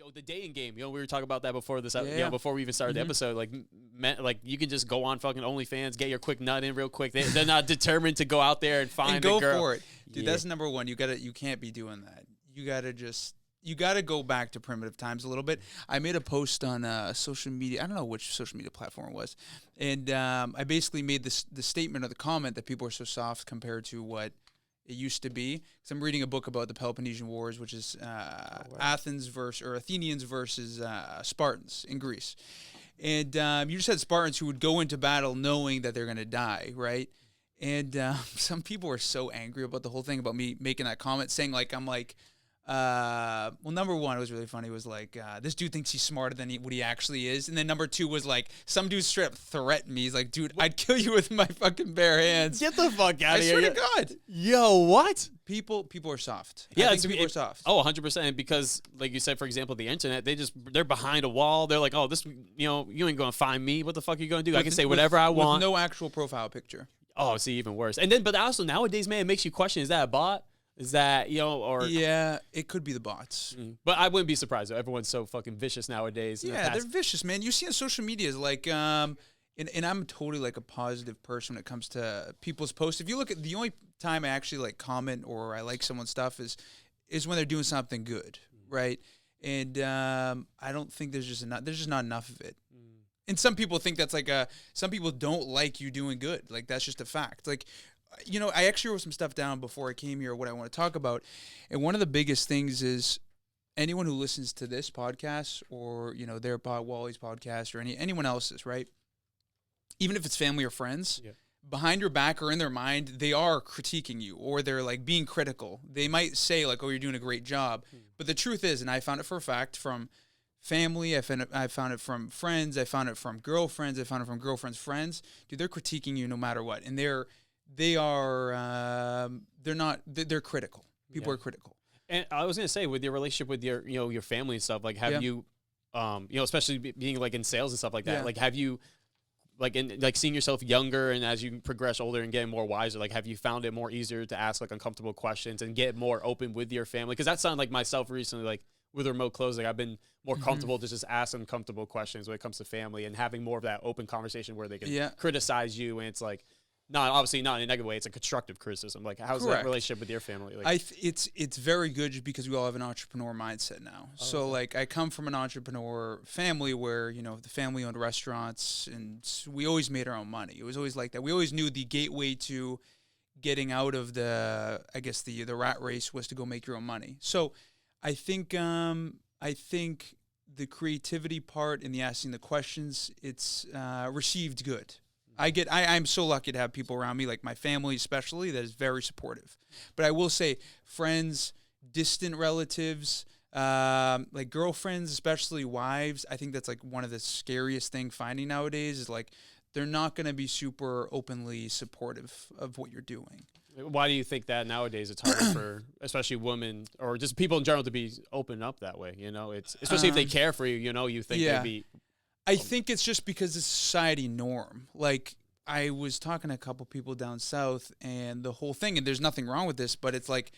Yo, the dating game. We were talking about that before this. Yeah. Before we even started the episode. Like you can just go on fucking OnlyFans, get your quick nut in real quick. They're not determined to go out there and find and go a girl. for it, dude. That's number one. You can't be doing that. You gotta go back to primitive times a little bit. I made a post on social media. I don't know which social media platform it was, and I basically made the statement or the comment that people are so soft compared to what it used to be. Because I'm reading a book about the Peloponnesian Wars, which is Athenians versus Spartans in Greece. And you just had Spartans who would go into battle knowing that they're going to die, right? And some people were so angry about the whole thing, about me making that comment, saying like, well, number one, it was really funny. It was like, this dude thinks he's smarter than what he actually is. And then number two was like, some dude straight up threatened me. He's like, dude, I'd kill you with my fucking bare hands. Get the fuck out of here. I swear to God. Yo, what? People are soft. Yeah, people are soft. Oh, 100%. Because, like you said, for example, the internet, they're behind a wall. They're like, oh, this, you ain't going to find me. What the fuck are you going to do? I can say whatever I want. With no actual profile picture. Oh, see, even worse. And then, but also nowadays, man, it makes you question, is that a bot? Is that, or... Yeah, it could be the bots. But I wouldn't be surprised, though. Everyone's so fucking vicious nowadays. Yeah, they're vicious, man. You see on social media, like, and I'm totally, like, a positive person when it comes to people's posts. If you look at the only time I actually, like, comment or I like someone's stuff is when they're doing something good, right? And I don't think there's just not enough of it. And some people think that's, like, some people don't like you doing good. Like, that's just a fact. Like... I actually wrote some stuff down before I came here, what I want to talk about. And one of the biggest things is anyone who listens to this podcast or, Wally's podcast or anyone else's, right? Even if it's family or friends, behind your back or in their mind, they are critiquing you or they're like being critical. They might say like, oh, you're doing a great job. But the truth is, and I found it for a fact from family, I found it from friends, I found it from girlfriends, I found it from girlfriends' friends. Dude, they're critiquing you no matter what. And they're critical. People are critical. And I was going to say, with your relationship with your family and stuff, like, have you, especially being like in sales and stuff like that, like, have you, like, seeing yourself younger and as you progress older and getting more wiser, like, have you found it more easier to ask like uncomfortable questions and get more open with your family? Because that sounded like myself recently, like with remote closing, I've been more comfortable to just ask uncomfortable questions when it comes to family and having more of that open conversation where they can criticize you. And it's like, obviously not in a negative way. It's a constructive criticism. Like, how's that relationship with your family? Like, it's very good just because we all have an entrepreneur mindset now. So, like, I come from an entrepreneur family where, the family owned restaurants and we always made our own money. It was always like that. We always knew the gateway to getting out of the rat race was to go make your own money. So, I think the creativity part and the asking the questions, it's received good. I'm so lucky to have people around me, like my family especially, that is very supportive. But I will say, friends, distant relatives, like girlfriends, especially wives, I think that's like one of the scariest thing finding nowadays is like they're not going to be super openly supportive of what you're doing. Why do you think that nowadays it's harder for, especially women or just people in general, to be open up that way? It's especially if they care for you. You think they'd be. I think it's just because it's a society norm. Like, I was talking to a couple people down south, and the whole thing, and there's nothing wrong with this, but it's like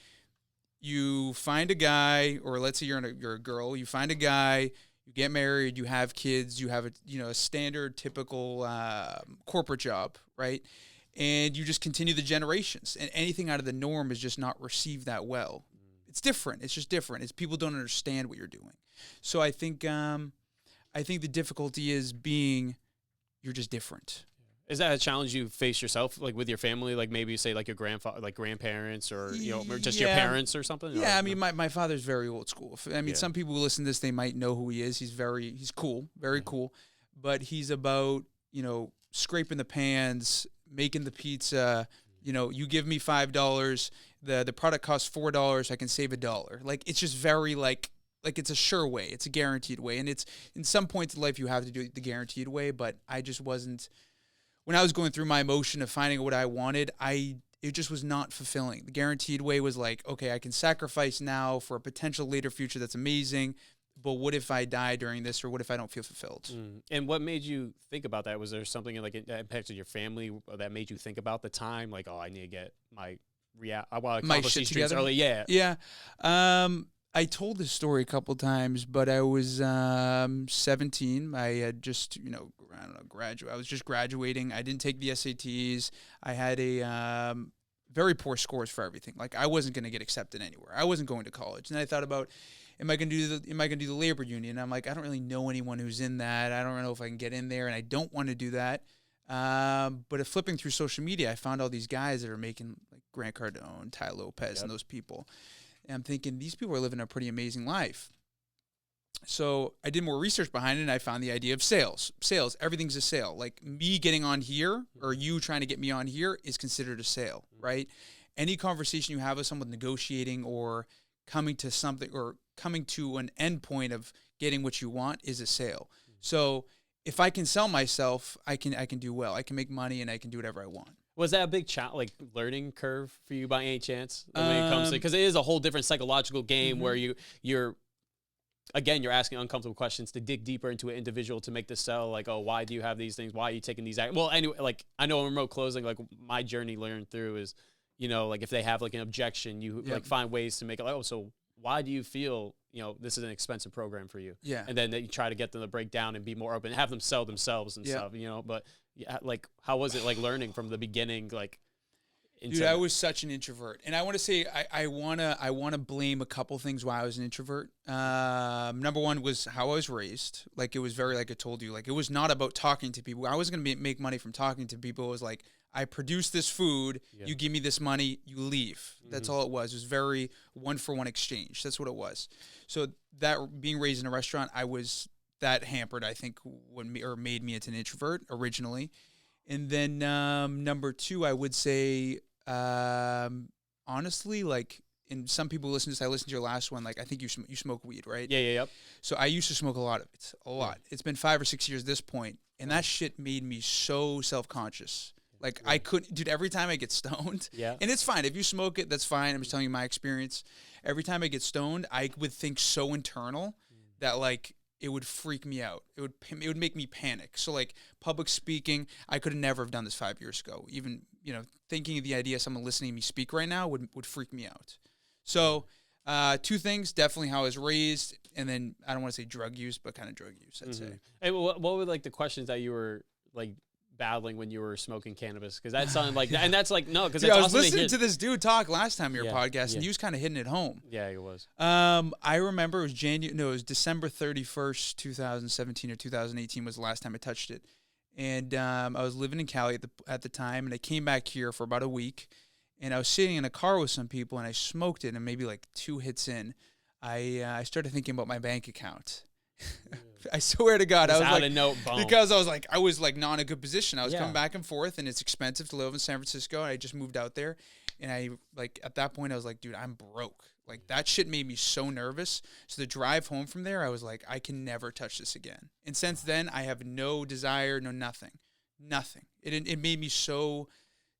you find a guy, or let's say you're a girl, you find a guy, you get married, you have kids, you have a standard, typical corporate job, right? And you just continue the generations, and anything out of the norm is just not received that well. It's different. It's just different. It's people don't understand what you're doing. So I think the difficulty is you're just different. Is that a challenge you face yourself, like with your family, like maybe say like your grandparents, or or just your parents or something? Yeah, I mean, my father's very old school. I mean, some people who listen to this, they might know who he is. He's cool, very cool, but he's about scraping the pans, making the pizza. You give me $5, the product costs $4, I can save $1. Like, it's just very like it's a sure way. It's a guaranteed way. And it's in some points in life you have to do it the guaranteed way, but I just wasn't. When I was going through my emotion of finding what I wanted, it just was not fulfilling. The guaranteed way was like, okay, I can sacrifice now for a potential later future that's amazing, but what if I die during this, or what if I don't feel fulfilled? And what made you think about that? Was there something like that impacted your family that made you think about the time? Like, oh, I need to get I want to accomplish these dreams early. Yeah. Yeah. I told this story a couple times, but I was 17. I had just, I don't know, graduate. I was just graduating. I didn't take the SATs. I had a very poor scores for everything. Like I wasn't going to get accepted anywhere. I wasn't going to college. And I thought about, am I going to do the labor union? I'm like, I don't really know anyone who's in that. I don't know if I can get in there, and I don't want to do that. But if flipping through social media, I found all these guys that are making like Grant Cardone, Ty Lopez, and those people. And I'm thinking, these people are living a pretty amazing life. So I did more research behind it, and I found the idea of sales. Sales, everything's a sale. Like me getting on here or you trying to get me on here is considered a sale, right? Any conversation you have with someone negotiating or coming to something or coming to an end point of getting what you want is a sale. So if I can sell myself, I can do well. I can make money, and I can do whatever I want. Was that a big learning curve for you by any chance when it comes to, because it is a whole different psychological game where you're asking uncomfortable questions to dig deeper into an individual to make the sell, like, oh, why do you have these things? Why are you taking these actions? Well, anyway, like I know in remote closing, like my journey learned through is, like if they have like an objection, you like find ways to make it like, oh, so why do you feel, this is an expensive program for you? Yeah. And then you try to get them to break down and be more open, have them sell themselves and stuff, but yeah, like how was it like learning from the beginning, like Dude, I was such an introvert, and I want to say I wanna blame a couple things why I was an introvert. Number one was how I was raised. Like it was very, like I told you, like it was not about talking to people. I wasn't gonna make money from talking to people. It was like, I produce this food, you give me this money, you leave. That's all it was. It was very 1-for-1 exchange. That's what it was. So that being raised in a restaurant, that hampered, I think, made me into an introvert originally. And then number two, I would say, honestly, like, and some people listen to this, I listened to your last one, like, I think you smoke weed, right? Yeah. So I used to smoke a lot of it, a lot. It's been 5 or 6 years at this point, and that shit made me so self-conscious. Like, I couldn't, dude, every time I get stoned, and it's fine. If you smoke it, that's fine. I'm just telling you my experience. Every time I get stoned, I would think so internal that, like, it would freak me out. It would make me panic. So, like, public speaking, I could never have done this 5 years ago. Even, thinking of the idea of someone listening to me speak right now would freak me out. So, two things, definitely how I was raised, and then I don't want to say drug use, but kind of drug use, I'd say. Hey, what were, like, the questions that you were, like, battling when you were smoking cannabis? Because that sounded like and that's like, no, because I was listening to this dude talk last time your podcast, and he was kind of hitting it home. Yeah, he was. I remember it was December 31st, 2017 or 2018 was the last time I touched it. And I was living in Cali at the time, and I came back here for about a week, and I was sitting in a car with some people, and I smoked it, and maybe like 2 hits in, I started thinking about my bank account. I swear to God, I was like not in a good position. I was coming back and forth, and it's expensive to live in San Francisco. And I just moved out there, and I like at that point I was like, dude, I'm broke. Like that shit made me so nervous. So the drive home from there, I was like, I can never touch this again. And since then, I have no desire, nothing. It made me so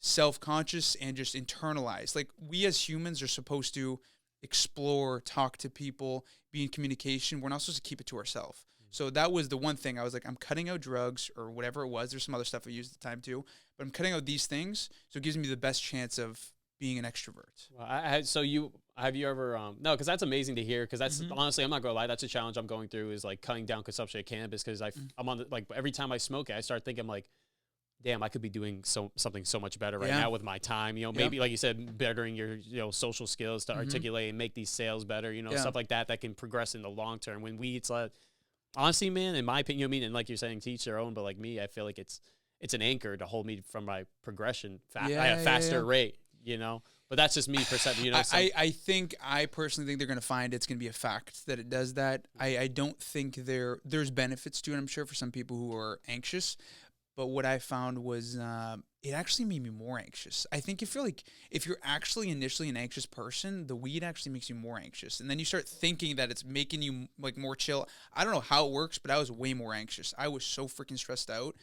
self-conscious and just internalized. Like we as humans are supposed to explore, talk to people, be in communication. We're not supposed to keep it to ourselves. So that was the one thing. I was like, I'm cutting out drugs or whatever it was. There's some other stuff I used at the time too, but I'm cutting out these things, so it gives me the best chance of being an extrovert. Well, have you ever no, because that's amazing to hear, because that's honestly, I'm not gonna lie, that's a challenge I'm going through, is like cutting down consumption of cannabis, because I'm on like every time I smoke it, I start thinking like, damn, I could be doing something so much better right now with my time. Maybe like you said, bettering your social skills to articulate and make these sales better. Stuff like that can progress in the long term. When weed's like, honestly, man, in my opinion, and like you're saying, to each their own. But like me, I feel like it's an anchor to hold me from my progression at a faster rate. But that's just me perception. I personally think they're going to find it's going to be a fact that it does that. I don't think there's benefits to it, I'm sure, for some people who are anxious. But what I found was it actually made me more anxious. I think if you're actually initially an anxious person, the weed actually makes you more anxious. And then you start thinking that it's making you like more chill. I don't know how it works, but I was way more anxious. I was so freaking stressed out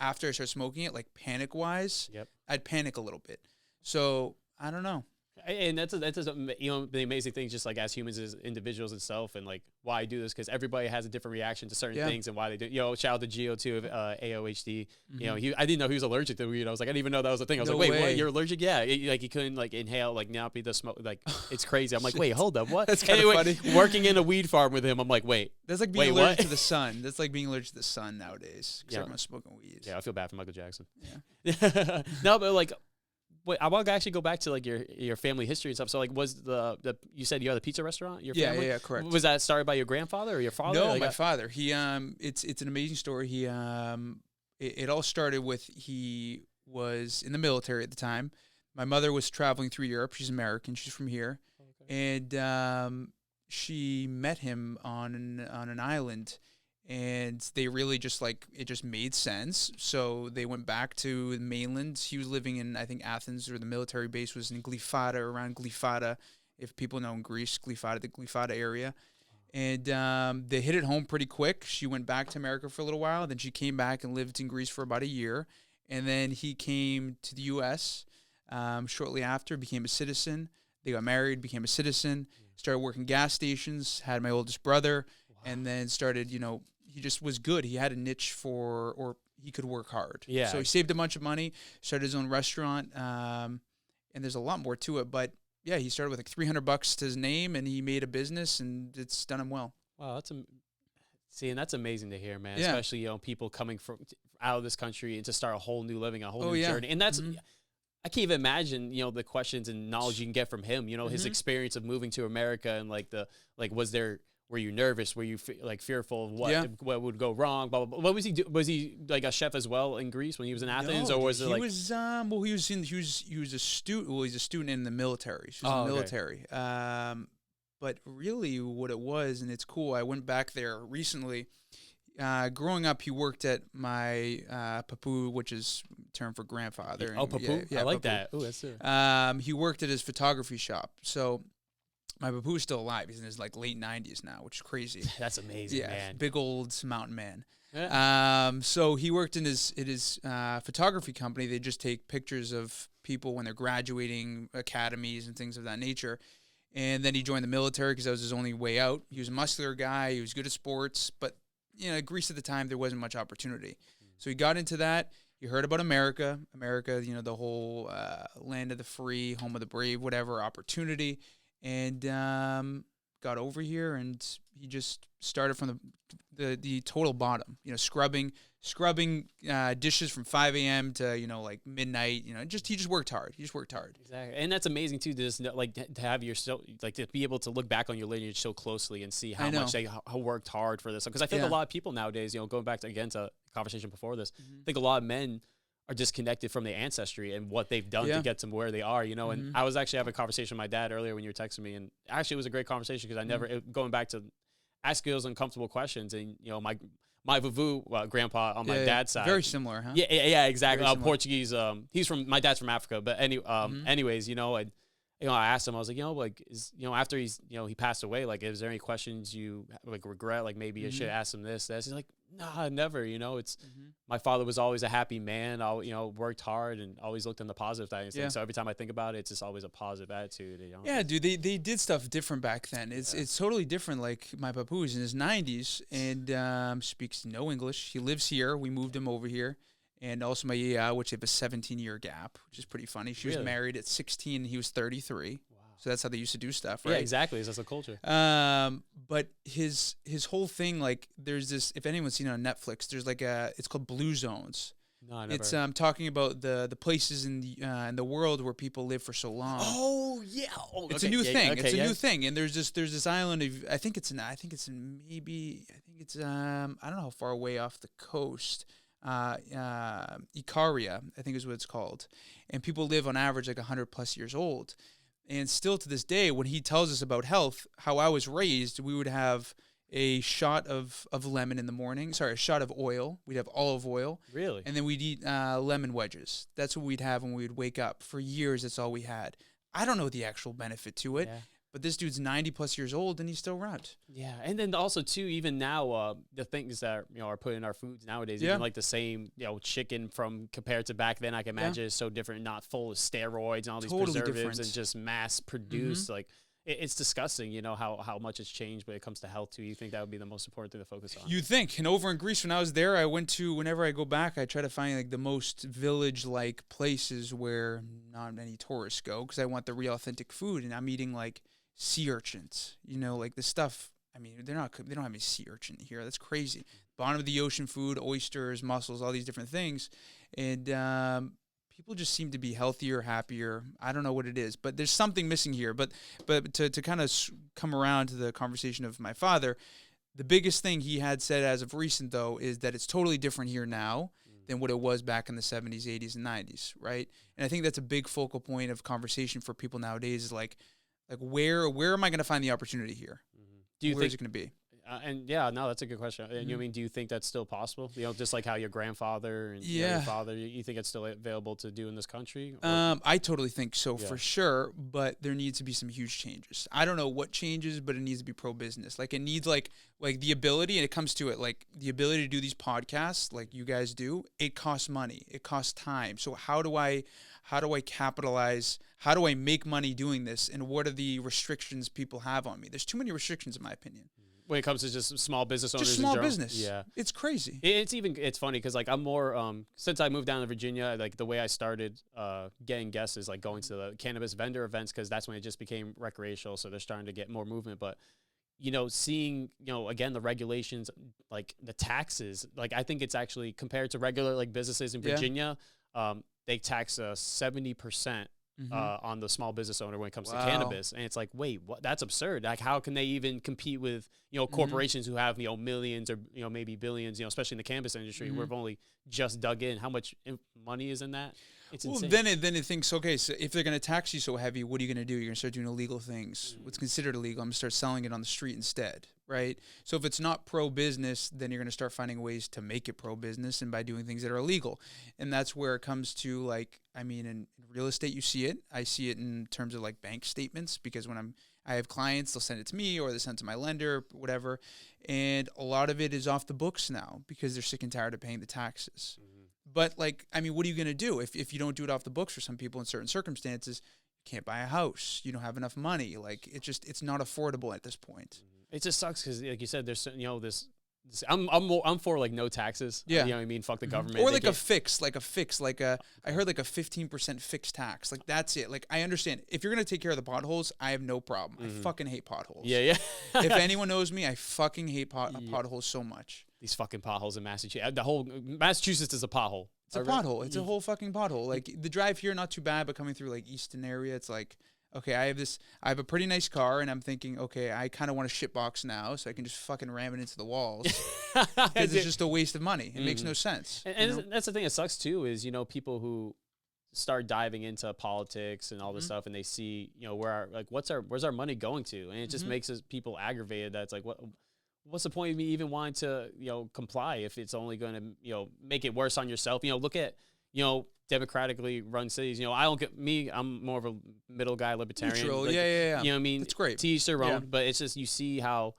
after I started smoking it, like panic-wise. Yep. I'd panic a little bit. So I don't know. And that's you know, the amazing thing, just like as humans, as individuals itself, and like why I do this, because everybody has a different reaction to certain things and why they do. You know, shout out to Geo too of AOHD. You know, I didn't know he was allergic to weed. I was like, I didn't even know that was a thing. I was like, wait, what? You're allergic? Yeah, like he couldn't like inhale, like not be the smoke. Like it's crazy. I'm like, wait, hold up, what? That's kind of funny. Working in a weed farm with him, I'm like, wait, that's like being allergic to the sun. That's like being allergic to the sun nowadays. Because everyone's smoking weed. Yeah, I feel bad for Michael Jackson. Yeah. No, but like. Wait, I want to actually go back to like your family history and stuff. So like, was the you said you had a pizza restaurant? Your family? Yeah, correct. Was that started by your grandfather or your father? No, like my father. He it's an amazing story. He it all started with he was in the military at the time. My mother was traveling through Europe. She's American. She's from here, and she met him on an island. And they really just like, it just made sense. So they went back to the mainland. He was living in, I think, Athens, or the military base was in Glyfada, around Glyfada. If people know in Greece, Glyfada, the Glyfada area. And they hit it home pretty quick. She went back to America for a little while. Then she came back and lived in Greece for about a year. And then he came to the U.S. Shortly after, became a citizen. They got married, became a citizen, started working gas stations, had my oldest brother, and then started, you know, he just was good. He had a niche or he could work hard. Yeah. So he saved a bunch of money, started his own restaurant, and there's a lot more to it. But yeah, he started with like $300 to his name, and he made a business, and it's done him well. Wow, and that's amazing to hear, man. Yeah. Especially, you know, people coming from out of this country and to start a whole new living, a whole new journey. And that's I can't even imagine, you know, the questions and knowledge you can get from him. You know, his experience of moving to America and were you nervous? Were you fearful of what would go wrong? Blah, blah, blah. What was he do? Was he like a chef as well in Greece when he was in Athens, or was it like? He was a student. Well, he's a student in the military. He was in the military. But really, what it was, and it's cool. I went back there recently. Growing up, he worked at my papu, which is term for grandfather. Oh, papu. I like that. Oh, that's it. He worked at his photography shop. So. My papu is still alive. He's in his like late 90s now, which is crazy. That's amazing, man. Big old mountain man. Yeah. So he worked in his photography company. They just take pictures of people when they're graduating academies and things of that nature. And then he joined the military because that was his only way out. He was a muscular guy. He was good at sports, but you know, Greece at the time there wasn't much opportunity. So he got into that. You heard about America, you know, the whole land of the free, home of the brave, whatever opportunity. And got over here, and he just started from the total bottom. You know, scrubbing dishes from 5 a.m. to, you know, like midnight. You know, he just worked hard. Exactly, and that's amazing too. To have to be able to look back on your lineage so closely and see how much they worked hard for this. Because I think a lot of people nowadays, you know, going back to a conversation before this, I think a lot of men are disconnected from the ancestry and what they've done to get to where they are, you know. And I was actually having a conversation with my dad earlier when you were texting me, and actually it was a great conversation because I never going back to asking those uncomfortable questions. And you know, my vuvu grandpa on my dad's side, very similar, huh? Yeah, exactly. Portuguese. He's from my dad's from Africa, but anyways, you know, I asked him, I was like, you know, like, after he passed away, like, is there any questions you like regret? Like, maybe I should ask him this. He's like, nah, never. You know, it's my father was always a happy man. Worked hard and always looked on the positive side. Yeah. So every time I think about it, it's just always a positive attitude. You know? Yeah, dude, they did stuff different back then. It's totally different. Like my papu is in his 90s and speaks no English. He lives here. We moved him over here. And also my yaya, which they have a 17-year gap, which is pretty funny. She was married at 16 and he was 33. Wow. So that's how they used to do stuff, right? Yeah, exactly. That's the culture. But his whole thing, like, there's this, if anyone's seen it on Netflix, there's like it's called Blue Zones. No, I never. It's talking about the places in the world where people live for so long. Oh yeah, it's a new thing. Okay, it's a new thing, and there's this island of I think it's I don't know how far away off the coast. Icaria, I think is what it's called, and people live on average like 100+ years old. And still to this day, when he tells us about health, how I was raised, we would have a shot of lemon in the morning. Sorry, a shot of oil. We'd have olive oil. Really? And then we'd eat lemon wedges. That's what we'd have when we would wake up. For years, that's all we had. I don't know the actual benefit to it, But this dude's 90 plus years old and he's still around. Yeah, and then also too, even now, the things that are put in our foods nowadays, even like the same chicken from compared to back then, I can imagine is so different, not full of steroids and all these preservatives and just mass produced. Like it's disgusting, how much it's changed when it comes to health too. You think that would be the most important thing to focus on? You think, and over in Greece when I was there, I went to whenever I go back, I try to find like the most village-like places where not many tourists go because I want the real authentic food, and I'm eating like sea urchins, like the stuff. I mean, they don't have any sea urchin here. That's crazy. Bottom of the ocean food, oysters, mussels, all these different things, and people just seem to be healthier, happier. I don't know what it is, but there's something missing here. But to kind of come around to the conversation of my father, the biggest thing he had said as of recent though is that it's totally different here now than what it was back in the 70s, 80s, and 90s, right? And I think that's a big focal point of conversation for people nowadays is like where am I going to find the opportunity here? Do you Where think is it going to be? That's a good question. And you mean, do you think that's still possible? Just like how your grandfather and your father, you think it's still available to do in this country? I totally think so for sure, but there needs to be some huge changes. I don't know what changes, but it needs to be pro-business. Like it needs like the ability, and it comes to it, like the ability to do these podcasts like you guys do, it costs money. It costs time. So how do I capitalize? How do I make money doing this? And what are the restrictions people have on me? There's too many restrictions in my opinion. When it comes to just small business owners, just small business, it's crazy. It's funny because like I'm more since I moved down to Virginia, like the way I started getting guests is like going to the cannabis vendor events because that's when it just became recreational. So they're starting to get more movement, but seeing again the regulations, like the taxes, like I think it's actually compared to regular like businesses in Virginia, they tax 70%. On the small business owner when it comes to cannabis. And it's like, wait, what? That's absurd. Like, how can they even compete with, corporations who have, millions or, maybe billions, especially in the cannabis industry, where we've only just dug in. How much money is in that? It's insane. Then it thinks, okay, so if they're going to tax you so heavy, what are you going to do? You're going to start doing illegal things. What's considered illegal, I'm going to start selling it on the street instead, right? So if it's not pro-business, then you're going to start finding ways to make it pro-business and by doing things that are illegal. And that's where it comes to, like, I mean, in real estate, you see it. I see it in terms of, like, bank statements because when I have clients, they'll send it to me or they send it to my lender, whatever. And a lot of it is off the books now because they're sick and tired of paying the taxes. But, like, I mean, what are you going to do if you don't do it off the books for some people in certain circumstances? You can't buy a house. You don't have enough money. Like, it's not affordable at this point. It just sucks because, like you said, there's, this I'm for like no taxes. Yeah. You know what I mean? Fuck the government. Or like a fix. I heard like a 15% fixed tax. Like that's it. Like I understand. If you're going to take care of the potholes, I have no problem. I fucking hate potholes. Yeah. If anyone knows me, I fucking hate potholes so much. These fucking potholes in Massachusetts. The whole Massachusetts is a pothole. It's a pothole. It's a whole fucking pothole. Like the drive here, not too bad, but coming through like Easton area, it's like, okay, I have a pretty nice car, and I'm thinking, okay, I kind of want a shitbox now, so I can just fucking ram it into the walls. Because it's just a waste of money. It makes no sense. And that's the thing that sucks too is, people who start diving into politics and all this stuff, and they see, where's our money going to? And it just makes people aggravated. That's like, what's the point of me even wanting to, comply if it's only going to, make it worse on yourself? Look at, democratically run cities. I'm more of a middle guy, libertarian. Neutral. Like, yeah. You know what I mean? That's great. To each their own, but it's just, you see how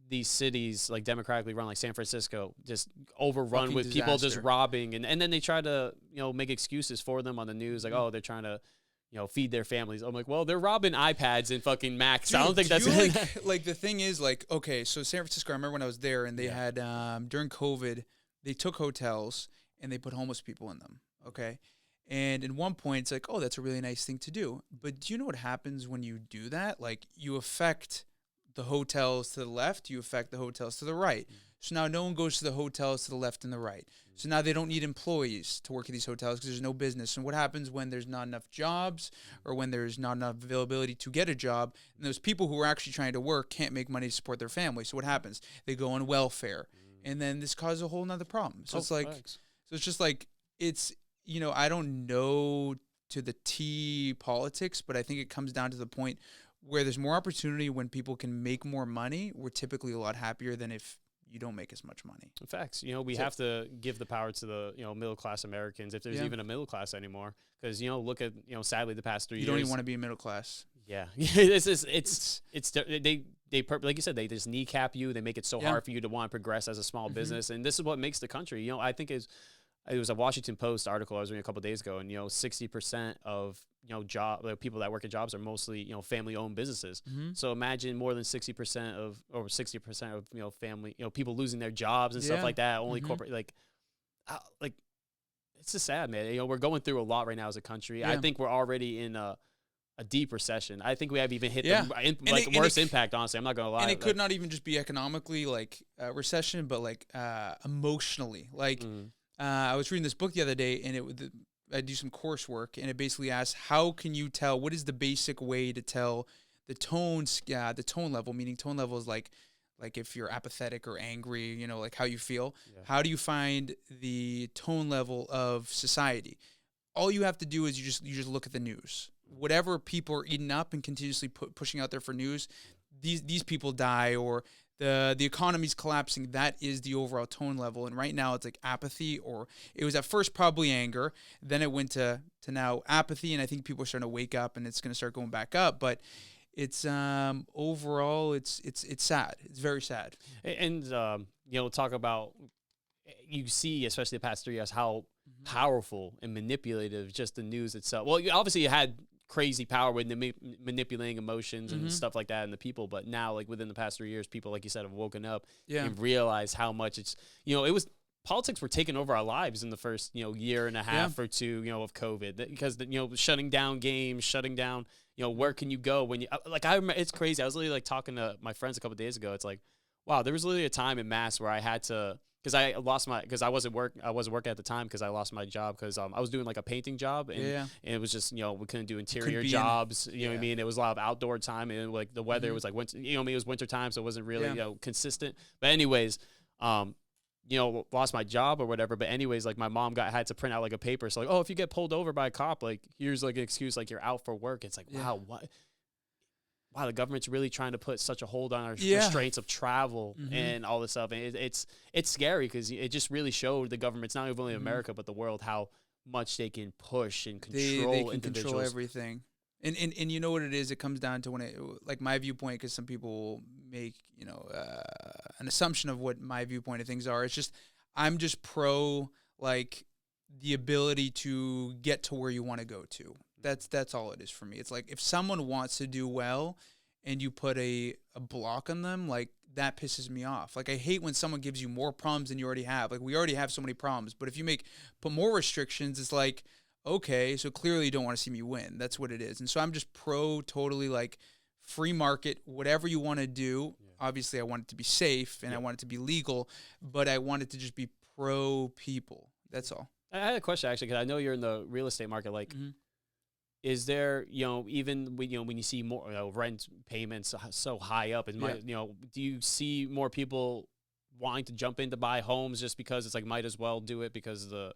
these cities, like democratically run, like San Francisco, just overrun Fucking with disaster. people just robbing. And then they try to, make excuses for them on the news. Like, oh, they're trying to, feed their families. I'm like, well, they're robbing iPads and fucking Macs. Dude, I don't think that's like the thing is like, okay, so San Francisco, I remember when I was there and they had, during COVID, they took hotels and they put homeless people in them. Okay. And in one point, it's like, oh, that's a really nice thing to do. But do you know what happens when you do that? Like, you affect the hotels to the left, you affect the hotels to the right. So now no one goes to the hotels to the left and the right. So now they don't need employees to work at these hotels because there's no business. And what happens when there's not enough jobs or when there's not enough availability to get a job? And those people who are actually trying to work can't make money to support their family. So what happens? They go on welfare. And then this causes a whole nother problem. So it's just like, it's, I don't know to the T politics, but I think it comes down to the point where there's more opportunity when people can make more money. We're typically a lot happier than if you don't make as much money. Facts. We have to give the power to the, middle class Americans, if there's even a middle class anymore. Because, look at, sadly the past 3 years. You don't even want to be a middle class. Yeah, like you said, they just kneecap you. They make it so hard for you to want to progress as a small business, and this is what makes the country. I think it was a Washington Post article I was reading a couple of days ago, and 60% of people that work at jobs are mostly family owned businesses. So imagine more than 60% of family people losing their jobs and stuff like that. Only corporate like it's just sad, man. We're going through a lot right now as a country. Yeah. I think we're already in a deep recession. I think we have even hit the worst impact, honestly. I'm not going to lie. And it could not even just be economically, like, recession, but, like, emotionally. Like, I was reading this book the other day, and I do some coursework, and it basically asks, how can you tell, what is the basic way to tell the tone level, meaning tone level is like if you're apathetic or angry, like how you feel. Yeah. How do you find the tone level of society? All you have to do is you just look at the news. Whatever people are eating up and continuously pushing out there for news, these people die, or the economy's collapsing. That is the overall tone level. And right now it's like apathy, or it was at first probably anger, then it went to now apathy, and I think people are starting to wake up, and it's going to start going back up. But it's overall it's sad. It's very sad. And talk about, you see, especially the past 3 years, how powerful and manipulative just the news itself. Well, obviously you had crazy power with manipulating emotions and stuff like that in the people, but now, like, within the past 3 years, people, like you said, have woken up and realized how much it's politics were taking over our lives in the first year and a half or two of COVID, because shutting down games, shutting down where can you go when you I remember, it's crazy. I was literally talking to my friends a couple of days ago. It's like, wow, there was literally a time in Mass where I had to, because I wasn't working at the time, because I lost my job because I was doing like a painting job, and it was just we couldn't do interior jobs. You know what I mean? It was a lot of outdoor time, and like the weather was like winter. It was winter time, so it wasn't really consistent. But anyways, lost my job or whatever. But anyways, like my mom had to print out like a paper. So like, oh, if you get pulled over by a cop, like here's like an excuse, like you're out for work. It's like, wow, what? Wow, the government's really trying to put such a hold on our restraints of travel and all this stuff. And it's scary, because it just really showed the government's not only America but the world how much they can push and control they can individuals. Control everything. And you know what it is? It comes down to when like my viewpoint, because some people make an assumption of what my viewpoint of things are. It's just, I'm just pro like the ability to get to where you want to go to. That's all it is for me. It's like, if someone wants to do well and you put a block on them, like, that pisses me off. Like, I hate when someone gives you more problems than you already have. Like, we already have so many problems, but if you put more restrictions, it's like, okay, so clearly you don't want to see me win. That's what it is. And so I'm just totally like free market, whatever you want to do. Yeah. Obviously I want it to be safe and I want it to be legal, but I want it to just be pro people. That's all. I had a question, actually, because I know you're in the real estate market. Like, is there, even when you see more rent payments so high up, do you see more people wanting to jump in to buy homes just because it's like, might as well do it because of the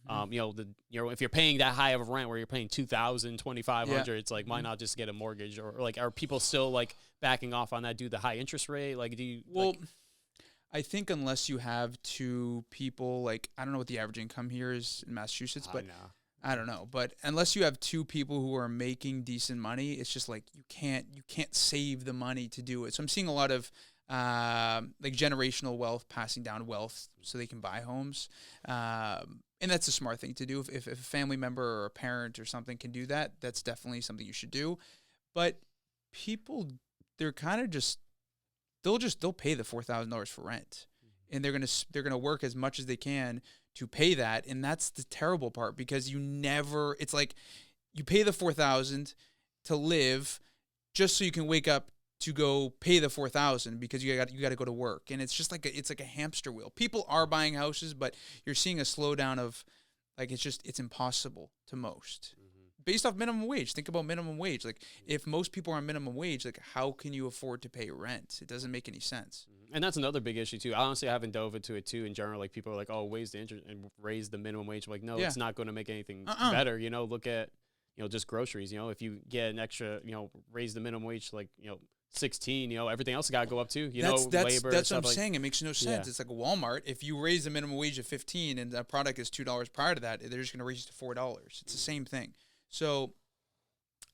if you're paying that high of a rent where you're paying $2,000, $2,500, it's like, why not just get a mortgage? Or like, are people still like backing off on that due to the high interest rate? Like, do you I think unless you have two people, like, I don't know what the average income here is in Massachusetts, but I don't know. But unless you have two people who are making decent money, it's just like, you can't save the money to do it. So I'm seeing a lot of like generational wealth, passing down wealth so they can buy homes. And that's a smart thing to do. If a family member or a parent or something can do that, that's definitely something you should do. But people, they're kind of just, they'll pay the $4,000 for rent, and they're gonna work as much as they can to pay that. And that's the terrible part, because it's like, you pay the $4,000 to live just so you can wake up to go pay the $4,000 because you got to go to work. And it's just like it's like a hamster wheel. People are buying houses, but you're seeing a slowdown of, like, it's impossible to most. Based off minimum wage. Think about minimum wage. Like, if most people are on minimum wage, like, how can you afford to pay rent? It doesn't make any sense. And that's another big issue too. Honestly, I haven't dove into it too in general. Like, people are like, oh, raise the minimum wage. I'm like, no, it's not going to make anything better. Look at, just groceries. If you get an extra, raise the minimum wage, like, 16, everything else got to go up too. Labor. That's what I'm saying. It makes no sense. Yeah. It's like Walmart. If you raise the minimum wage to 15 and the product is $2 prior to that, they're just going to raise it to $4. It's the same thing. So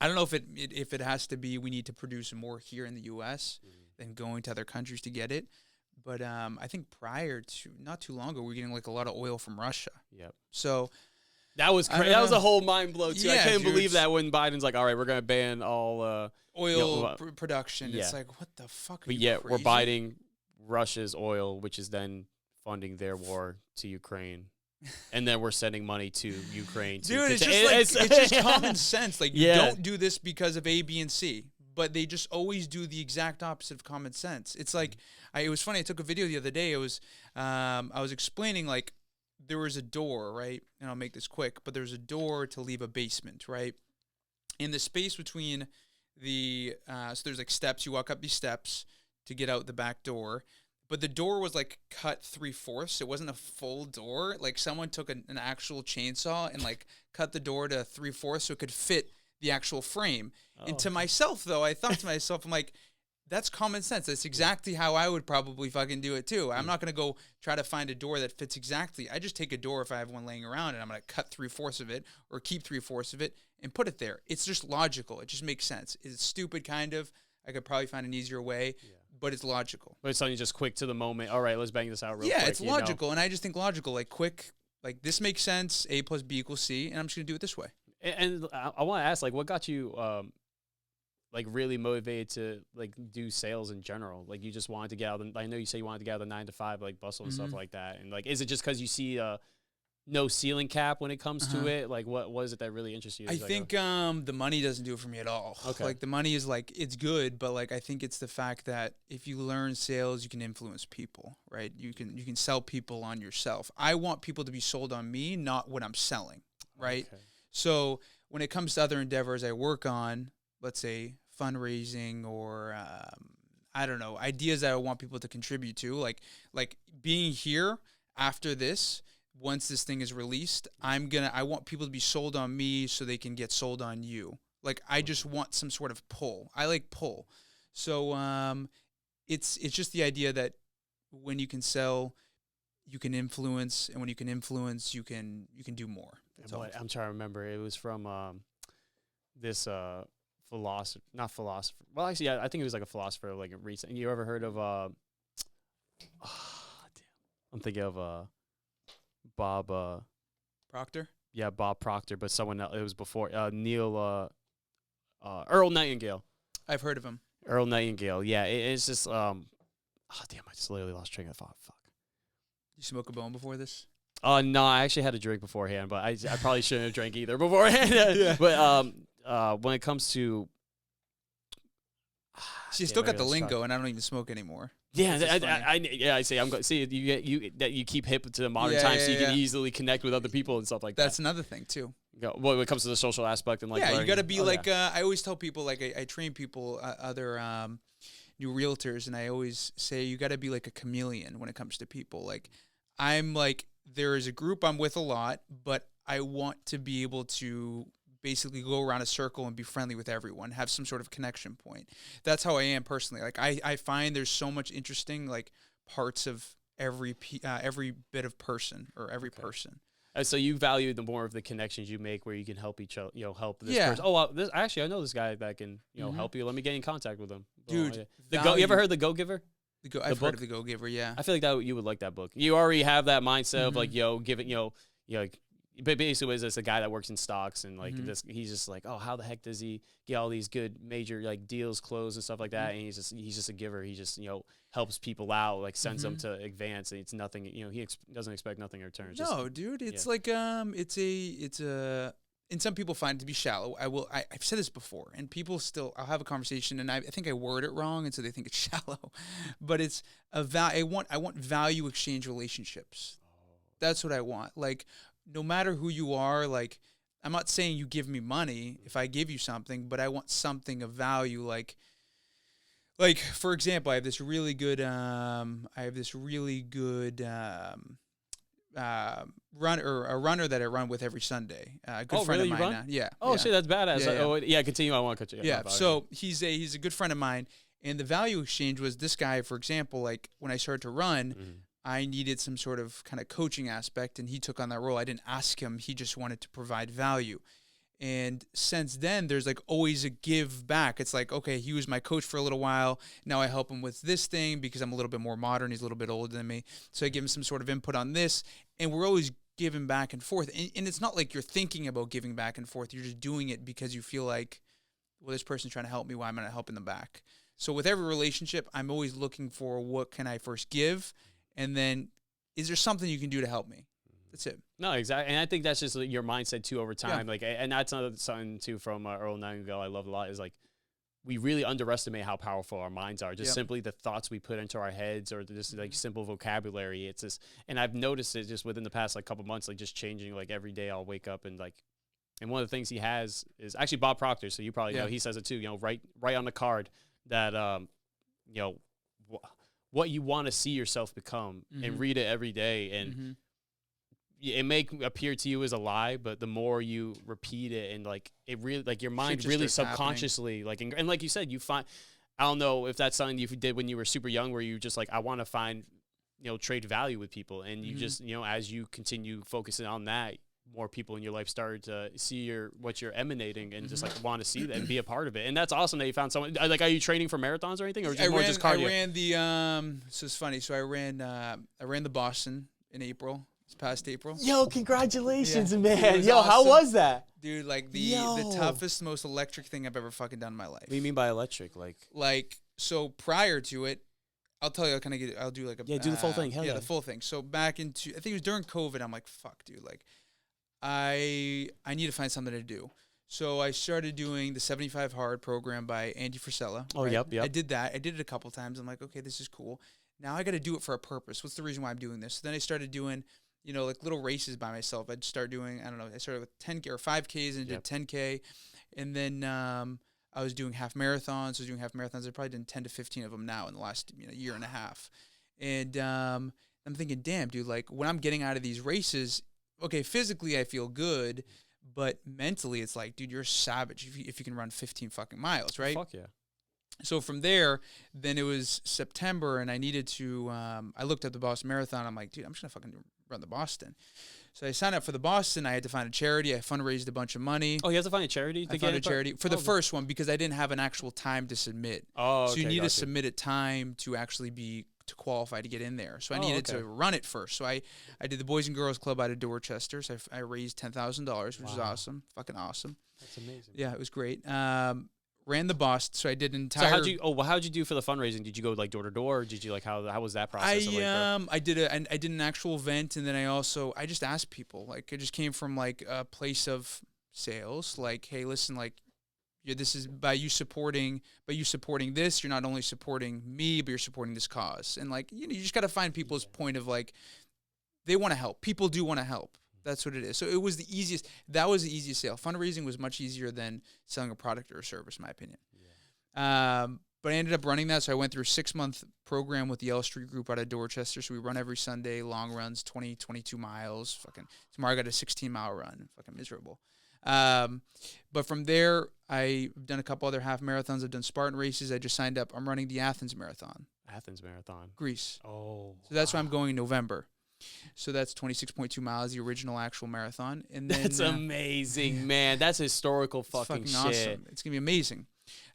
I don't know if it has to be we need to produce more here in the U.S. than going to other countries to get it. But I think prior to not too long ago, we were getting like a lot of oil from Russia. Yep. So that was crazy. That was a whole mind blow too. Yeah, I couldn't dude, believe that when Biden's like, all right, we're gonna ban all oil production. It's like, what the fuck? But yet we're buying Russia's oil, which is then funding their war to Ukraine. And then we're sending money to Ukraine. Dude, it's just common sense. Like, you don't do this because of A, B, and C. But they just always do the exact opposite of common sense. It's like, it was funny. I took a video the other day. I was explaining, like, there was a door, right? And I'll make this quick. But there's a door to leave a basement, right? In the space between so there's, like, steps. You walk up these steps to get out the back door. But the door was like cut 3/4. It wasn't a full door. Like someone took an actual chainsaw and like cut the door to 3/4 so it could fit the actual frame. Oh. And to myself, though, I thought to myself, I'm like, that's common sense. That's exactly how I would probably fucking do it too. I'm not going to go try to find a door that fits exactly. I just take a door if I have one laying around and I'm going to cut 3/4 of it or keep 3/4 of it and put it there. It's just logical. It just makes sense. It's stupid, kind of. I could probably find an easier way. Yeah. But it's logical. But it's something just quick to the moment. All right, let's bang this out real quick. Yeah, it's logical. And I just think logical, like quick, like this makes sense. A plus B equals C, and I'm just going to do it this way. And I want to ask, like, what got you, like, really motivated to, like, do sales in general? Like, you just wanted to get out of I know you say you wanted to get out of the 9-to-5, like, bustle and stuff like that. And, like, is it just because you see no ceiling cap when it comes to it? Like, what was it that really interests you? I think the money doesn't do it for me at all. Okay. Like, the money is, like, it's good, but, like, I think it's the fact that if you learn sales, you can influence people, right? You can sell people on yourself. I want people to be sold on me, not what I'm selling, right? Okay. So when it comes to other endeavors I work on, let's say fundraising or, I don't know, ideas that I want people to contribute to, like being here after this, once this thing is released, I want people to be sold on me so they can get sold on you. Like, I just want some sort of pull. I like pull. So it's just the idea that when you can sell, you can influence, and when you can influence, you can do more. That's all. I'm trying to remember. It was from this philosopher, not philosopher. Well, actually, I think it was like a philosopher, like recent. You ever heard of I'm thinking of Bob Proctor? Yeah, Bob Proctor, but someone else. It was before Earl Nightingale. I've heard of him. Earl Nightingale. Yeah, it's just oh damn, I just literally lost train of thought. Fuck. You smoke a bone before this? No, I actually had a drink beforehand, but I probably shouldn't have drank either beforehand. Yeah. But when it comes to see, you still got the lingo, and I don't even smoke anymore. Yeah, I say I'm going. See, you keep hip to the modern times, so you can easily connect with other people and stuff like that. That's another thing too. Well, when it comes to the social aspect and like, you got to be I always tell people, like I train people, other new realtors, and I always say you got to be like a chameleon when it comes to people. Like, I'm like, there is a group I'm with a lot, but I want to be able to basically go around a circle and be friendly with everyone, have some sort of connection point. That's how I am personally. Like, I find there's so much interesting, like, parts of every bit of person or every person. So you value the more of the connections you make where you can help each other, help this person. Oh, I know this guy that can, help you. Let me get in contact with him. Dude, you ever heard The Go-Giver? I've heard of The Go-Giver, yeah. I feel like that you would like that book. You already have that mindset of like, give it, but basically it's a guy that works in stocks and like this, he's just like, oh, how the heck does he get all these good major like deals closed and stuff like that? And he's just a giver. He just, helps people out, like sends them to advance, and it's nothing, he doesn't expect nothing in return. Dude, it's like, it's a, and some people find it to be shallow. I've said this before, and people still, I'll have a conversation, and I think I word it wrong, and so they think it's shallow, but it's I want value exchange relationships. That's what I want. Like, no matter who you are, like, I'm not saying you give me money if I give you something, but I want something of value. Like for example, I have this really good runner that I run with every Sunday. A good friend of mine now. Yeah. Oh, shit, that's badass. Yeah, continue. I want to cut you. Yeah. So he's a good friend of mine, and the value exchange was this guy. For example, like when I started to run. I needed some sort of kind of coaching aspect, and he took on that role. I didn't ask him. He just wanted to provide value. And since then, there's like always a give back. It's like, okay, he was my coach for a little while. Now I help him with this thing because I'm a little bit more modern. He's a little bit older than me. So I give him some sort of input on this. And we're always giving back and forth. And it's not like you're thinking about giving back and forth. You're just doing it because you feel like, well, this person's trying to help me. Why am I not helping them back? So with every relationship, I'm always looking for what can I first give? And then is there something you can do to help me? That's it. No, exactly. And I think that's just your mindset too over time. Like, and that's something too from Earl Nightingale I love a lot is like, we really underestimate how powerful our minds are. Just simply the thoughts we put into our heads or just like simple vocabulary. It's just, and I've noticed it just within the past like couple months, like just changing. Like every day I'll wake up and like, and one of the things he has is actually Bob Proctor. So you probably know, he says it too, you know, write on the card that, you know, what you want to see yourself become and read it every day. And it may appear to you as a lie, but the more you repeat it and like it really, like your mind really subconsciously, like, and like you said, you find, I don't know if that's something you did when you were super young, where you just like, I want to find, you know, trade value with people. And you just, you know, as you continue focusing on that, more people in your life started to see what you're emanating and just like want to see that and be a part of it. And that's awesome that you found someone. Like, are you training for marathons or anything, or just more just cardio? I ran the, so it's funny. So I ran the Boston in April. Past April. Yo, congratulations, man. Yo, awesome. How was that? Dude, like the toughest, most electric thing I've ever fucking done in my life. What do you mean by electric? Like so prior to it, I'll tell you, I'll do like a... Yeah, do the full thing. Hell yeah, the full thing. So back into, I think it was during COVID, I'm like, fuck, dude, like, I need to find something to do. So I started doing the 75 Hard program by Andy Frisella. Oh, right? Yep. I did that. I did it a couple times. I'm like, okay, this is cool. Now I got to do it for a purpose. What's the reason why I'm doing this? So then I started doing... you know, like little races by myself. I'd start doing, I don't know, I started with 10K or 5Ks and did 10K. And then I was doing half marathons. I've probably done 10 to 15 of them now in the last year and a half. And I'm thinking, damn, dude, like when I'm getting out of these races, okay, physically I feel good, but mentally it's like, dude, you're a savage if you can run 15 fucking miles, right? Fuck yeah. So from there, then it was September, and I needed to, I looked at the Boston Marathon. I'm like, dude, I'm just going to fucking run the Boston. So I signed up for the Boston. I had to find a charity. I fundraised a bunch of money. Oh, you have to find a charity? I found a charity for the first one because I didn't have an actual time to submit. Oh, okay, so you need to submit a time to actually to qualify to get in there. So I needed to run it first. So I did the Boys and Girls Club out of Dorchester. So I raised $10,000, which is awesome. Fucking awesome. That's amazing. Yeah, it was great. Ran the Boston, so I did an entire. So how'd you do for the fundraising? Did you go like door to door? Or did you like how was that process? I did an actual event, and then I just asked people. Like, I just came from like a place of sales. Like, hey, listen, like, this is by you supporting this. You're not only supporting me, but you're supporting this cause. And like, you just got to find people's point of like, they want to help. People do want to help. That's what it is. So it was the easiest. That was the easiest sale. Fundraising was much easier than selling a product or a service, in my opinion. Yeah. But I ended up running that. So I went through a 6-month program with the L Street Group out of Dorchester. So we run every Sunday, long runs, 20, 22 miles. Fucking tomorrow I got a 16-mile run. Fucking miserable. But from there, I've done a couple other half marathons. I've done Spartan races. I just signed up. I'm running the Athens Marathon. Greece. Oh. So that's why I'm going in November. So that's 26.2 miles, the original actual marathon. And then that's amazing, man. That's historical fucking shit. Awesome. It's gonna be amazing.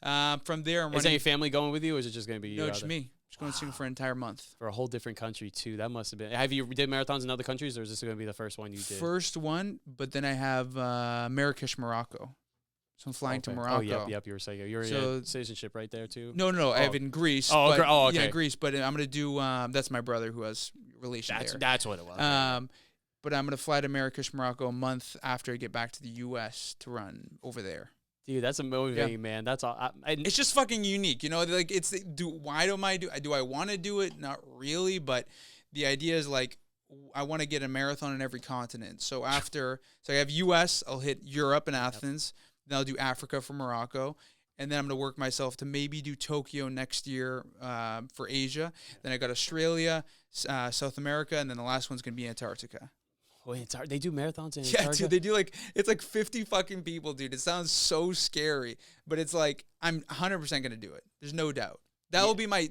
From there, I'm running. Is any family going with you, or is it just gonna be you? No, it's me. Just going to sing for an entire month. For a whole different country too. That must have been. Have you did marathons in other countries, or is this gonna be the first one you did? First one, but then I have Marrakesh, Morocco. So I'm flying to Morocco. Oh, yep. You were saying you're in citizenship right there too. No. I have it in Greece. Okay. Yeah, Greece. But I'm gonna do. That's my brother who has relation there. That's what it was. But I'm gonna fly to Marrakesh, Morocco a month after I get back to the U.S. to run over there. Dude, that's a motivating, man. That's all. It's just fucking unique, you know. Like why do I want to do it? Not really, but the idea is like I want to get a marathon in every continent. So I have U.S. I'll hit Europe and Athens. Yep. Then I'll do Africa for Morocco. And then I'm going to work myself to maybe do Tokyo next year for Asia. Then I got Australia, South America, and then the last one's going to be Antarctica. Wait, they do marathons in Antarctica? Yeah, dude, they do it's like 50 fucking people, dude. It sounds so scary, but it's like I'm 100% going to do it. There's no doubt. That will be my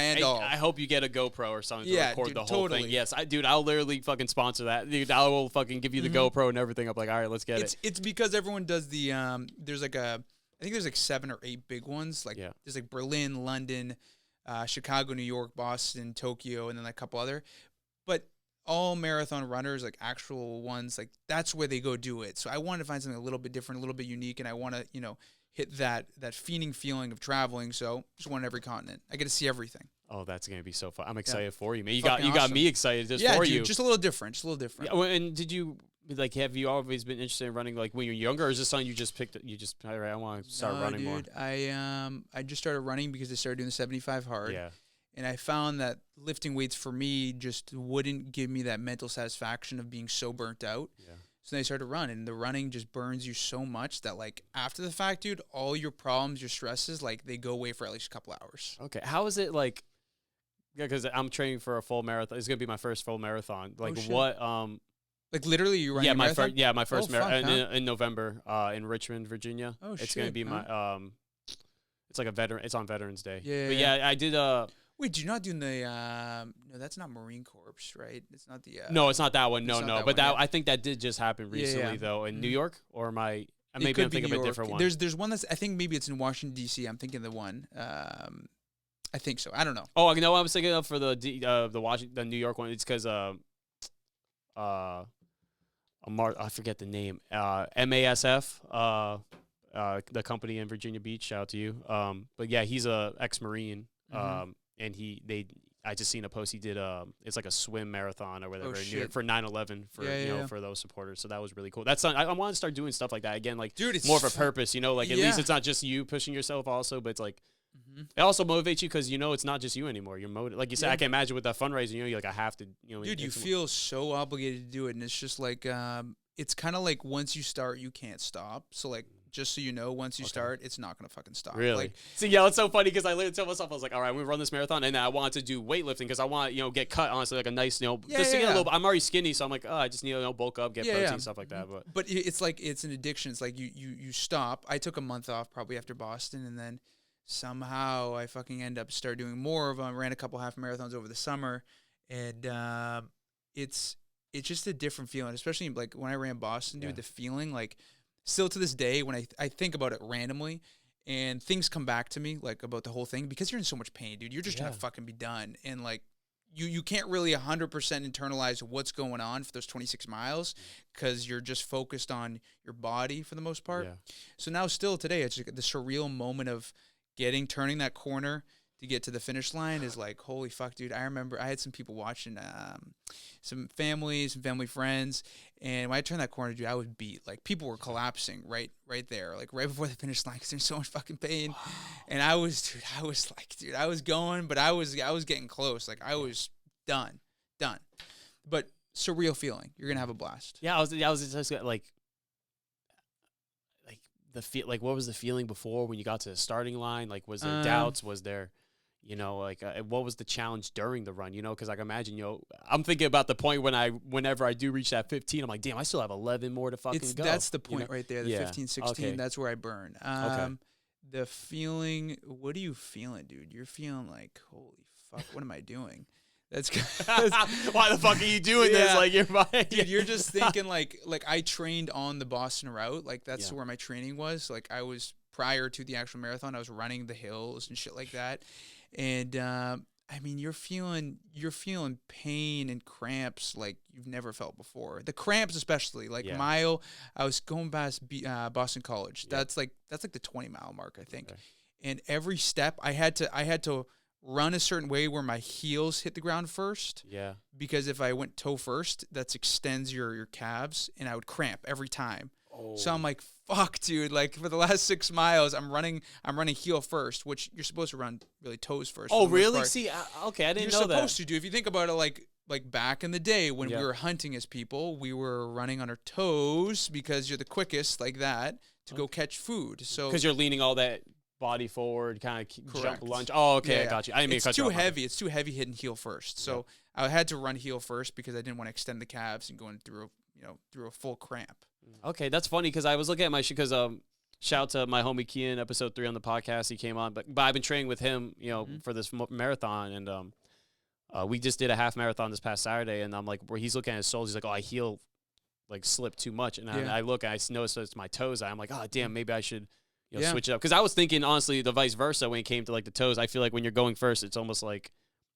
end all. I hope you get a GoPro or something to record dude, the whole thing. Yes, I'll literally fucking sponsor that. Dude, I will fucking give you the GoPro and everything. I'm like, all right, let's get it. It's because everyone does the there's like I think there's like 7 or 8 big ones. Like there's like Berlin, London, Chicago, New York, Boston, Tokyo, and then like a couple other. But all marathon runners, like actual ones, like that's where they go do it. So I wanted to find something a little bit different, a little bit unique, and I want to, hit that fiending feeling of traveling. So just one on every continent. I get to see everything. Oh, that's gonna be so fun! I'm excited for you, man. You Fucking got me excited just for you. Just a little different. Yeah, well, and did you have you always been interested in running like when you're younger, or is this something you just picked? You just all right, I want to start running more. I just started running because I started doing the 75 hard. Yeah. And I found that lifting weights for me just wouldn't give me that mental satisfaction of being so burnt out. Yeah. So then I started running, and the running just burns you so much that, like, after the fact, dude, all your problems, your stresses, like, they go away for at least a couple hours. Okay. How is it, like, because I'm training for a full marathon. It's going to be my first full marathon. Like, what, like, literally, you running a marathon? My first marathon in November in Richmond, Virginia. Oh, it's going to be my, it's like it's on Veterans Day. Yeah. But yeah, I did, wait, you're not doing the no, that's not Marine Corps, right? It's not the no, it's not that one. No. But I think that did just happen recently though in New York, or maybe I'm thinking of a different one. There's one that's I think maybe it's in Washington D.C. I'm thinking the one. I think so. I don't know. Oh, I was thinking of for the New York one. It's because I forget the name. MASF, the company in Virginia Beach. Shout out to you. But yeah, he's a ex-Marine. And I just seen a post he did. It's like a swim marathon or whatever for 9/11 for for those supporters. So that was really cool. I want to start doing stuff like that again. Like, dude, it's more of a purpose. Like at least it's not just you pushing yourself also, but it's like it also motivates you because it's not just you anymore. You're motivated. Like you said, I can imagine with that fundraising. You're like, I have to. Dude, you feel so obligated to do it, and it's just like it's kind of like once you start, you can't stop. So like. Just so you know, once you start, it's not going to fucking stop. Really? Like, see, yeah, it's so funny because I literally tell myself, I was like, all right, I'm going to run this marathon, and I wanted to do weightlifting because I want get cut, honestly, like a nice, just to get a little, I'm already skinny, so I'm like, I just need to bulk up, get protein, stuff like that. But it's like, it's an addiction. It's like you stop. I took a month off probably after Boston, and then somehow I fucking end up start doing more of them. Ran a couple half marathons over the summer, and it's just a different feeling, especially like when I ran Boston, dude, the feeling like, still to this day, when I think about it randomly and things come back to me, like, about the whole thing, because you're in so much pain, dude. You're just trying to fucking be done. And, like, you can't really 100% internalize what's going on for those 26 miles because you're just focused on your body for the most part. Yeah. So now still today, it's just the surreal moment of turning that corner to get to the finish line is like, holy fuck, dude. I remember I had some people watching, some family friends, and when I turned that corner, dude, I was beat. Like, people were collapsing right there, like right before the finish line because there's so much fucking pain. And I was going, but I was getting close. Like, I was done. But surreal feeling. You're gonna have a blast. Yeah, I was just like what was the feeling before when you got to the starting line? Like, was there doubts? Was there what was the challenge during the run? Because I can imagine, I'm thinking about the point whenever I do reach that 15, I'm like, damn, I still have 11 more to fucking go. That's the point right there, the 15, 16, that's where I burn. The feeling, what are you feeling, dude? You're feeling like, holy fuck, what am I doing? That's why the fuck are you doing this? Like, dude, you're just thinking like I trained on the Boston route. Like, that's where my training was. Like, I was prior to the actual marathon, I was running the hills and shit like that. And I mean, you're feeling pain and cramps like you've never felt before. The cramps, especially, like I was going past Boston College. That's like the 20-mile mark, I think. Okay. And every step, I had to run a certain way where my heels hit the ground first. Yeah. Because if I went toe first, that extends your calves, and I would cramp every time. Oh. So I'm like, fuck, dude. Like, for the last 6 miles, I'm running heel first, which you're supposed to run really toes first. Oh, really? See, okay, I didn't know that. You're supposed to do. If you think about it, like back in the day when we were hunting as people, we were running on our toes because you're the quickest like that to go catch food. So because you're leaning all that body forward, kind of jump lunge. Oh, okay, I got you. I didn't mean to cut you off. It's too heavy hitting heel first. So I had to run heel first because I didn't want to extend the calves and going through a full cramp. Okay, that's funny because I was looking at my shoe because shout out to my homie Kian, episode 3 on the podcast. He came on, but I've been training with him, for this marathon, and we just did a half marathon this past Saturday, and I'm like, where he's looking at his soles, he's like, oh, I heel like slip too much, and I look, and I notice that it's my toes. I'm like, oh damn, maybe I should switch it up, because I was thinking honestly the vice versa when it came to like the toes. I feel like when you're going first, it's almost like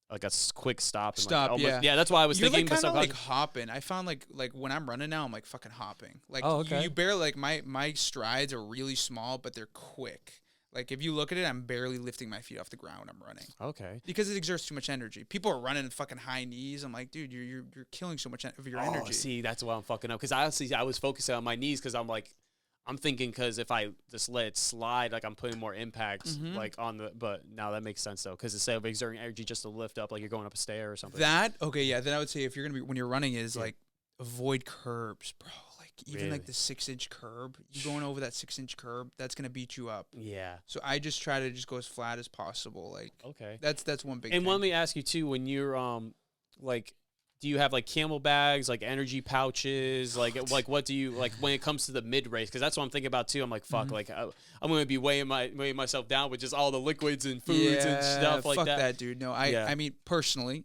a quick stop. And like, yeah. That's why I was thinking. You're like kind of like hopping. I found like when I'm running now, I'm like fucking hopping. Like you barely, like my strides are really small, but they're quick. Like if you look at it, I'm barely lifting my feet off the ground when I'm running. Okay. Because it exerts too much energy. People are running in fucking high knees. I'm like, dude, you're killing so much of your energy. See, that's why I'm fucking up. Because I was focusing on my knees, because I'm thinking, because if I just let it slide, like I'm putting more impact like on the. But now that makes sense though, because instead of exerting energy just to lift up, like you're going up a stair or something. Then I would say if you're gonna be when you're running is like avoid curbs, bro. Even like the 6-inch curb, you going over that 6-inch curb, that's gonna beat you up. Yeah. So I just try to just go as flat as possible. Like that's one big. And thing. let me ask you too, when you're like, do you have like camel bags, like energy pouches, like what do you like when it comes to the mid race? Because that's what I'm thinking about too. I'm like, fuck, like I'm gonna be weighing myself down with just all the liquids and foods and stuff like that. Fuck that, dude. No, I mean personally,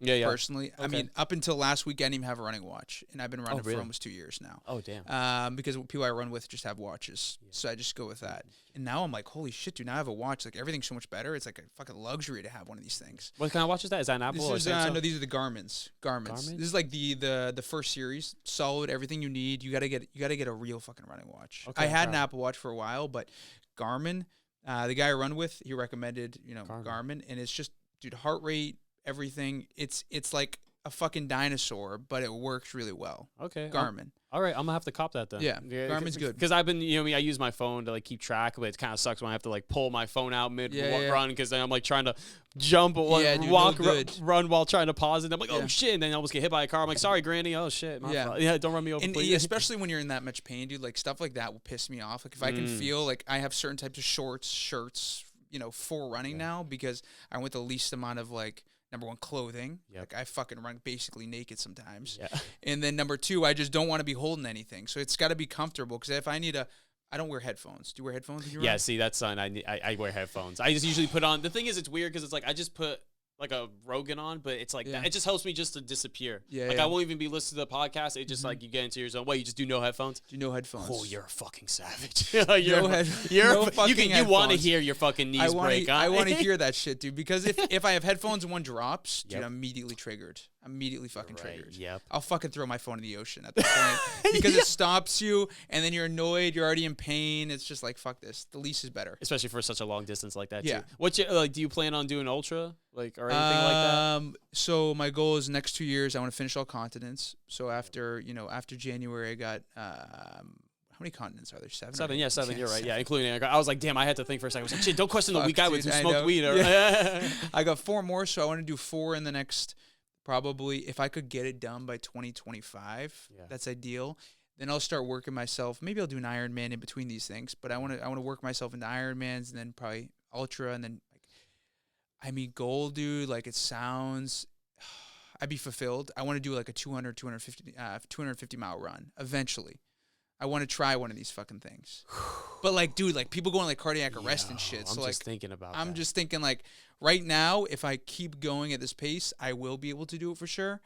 I mean up until last week I didn't even have a running watch, and I've been running for almost 2 years now. Oh damn. Because people I run with just have watches, so I just go with that. And now I'm like, holy shit, dude! Now I have a watch. Like everything's so much better. It's like a fucking luxury to have one of these things. What kind of watch is that? Is that an Apple or Samsung? No, these are the Garmin's. This is like the first series, solid, everything you need. You gotta get a real fucking running watch. Okay, I had an Apple Watch for a while, but Garmin, the guy I run with, he recommended Garmin, and it's just, dude, heart rate, everything. It's like a fucking dinosaur, but it works really well. Okay, Garmin. All right, I'm gonna have to cop that then. Yeah, Garmin's good. Because I've been, I use my phone to like keep track, but it kind of sucks when I have to like pull my phone out mid run, because then I'm like trying to jump, run while trying to pause it. I'm like, oh shit, and then I almost get hit by a car. I'm like, sorry, Granny. Oh shit, my fault. Don't run me over. And especially when you're in that much pain, dude. Like stuff like that will piss me off. Like if I can feel like I have certain types of shirts, for running now, because I want the least amount of like. Number one, clothing. Like I fucking run basically naked sometimes. Yeah. And then number two, I just don't want to be holding anything. So it's got to be comfortable, because if I need I don't wear headphones. Do you wear headphones when you run? Yeah, see, that's something I wear headphones. I just usually put on. The thing is, it's weird because it's like I just put like a Rogan on, but it's like that. It just helps me just to disappear. I won't even be listening to the podcast. It just like you get into your zone. What, you just do no headphones? Do no headphones. Oh, you're a fucking savage. You want to hear your fucking knees break. I want to hear that shit, dude. Because if I have headphones and one drops, dude, I'm immediately triggered. Immediately fucking triggered. Yep. I'll fucking throw my phone in the ocean at that point, because it stops you, and then you're annoyed. You're already in pain. It's just like, fuck this. The least is better. Especially for such a long distance like that. Yeah. Too. What's your, like? Do you plan on doing ultra, like, or anything like that? So my goal is next 2 years I want to finish all continents. So after January I got how many continents are there? Seven. Seven. You're right. Yeah, including Antarctica. I was like, damn, I had to think for a second. I was like, shit, don't question the weak guy with who smoked weed. I got 4 more, so I want to do 4 in the next. Probably, if I could get it done by 2025, that's ideal. Then I'll start working myself. Maybe I'll do an Ironman in between these things, but I want to work myself into Ironmans, and then probably ultra, and then goal, dude. Like it sounds, I'd be fulfilled. I want to do like a 250 mile run eventually. I want to try one of these fucking things. But like, dude, like people going like cardiac arrest and shit. So I'm like, just thinking about I'm just thinking like right now, if I keep going at this pace, I will be able to do it for sure.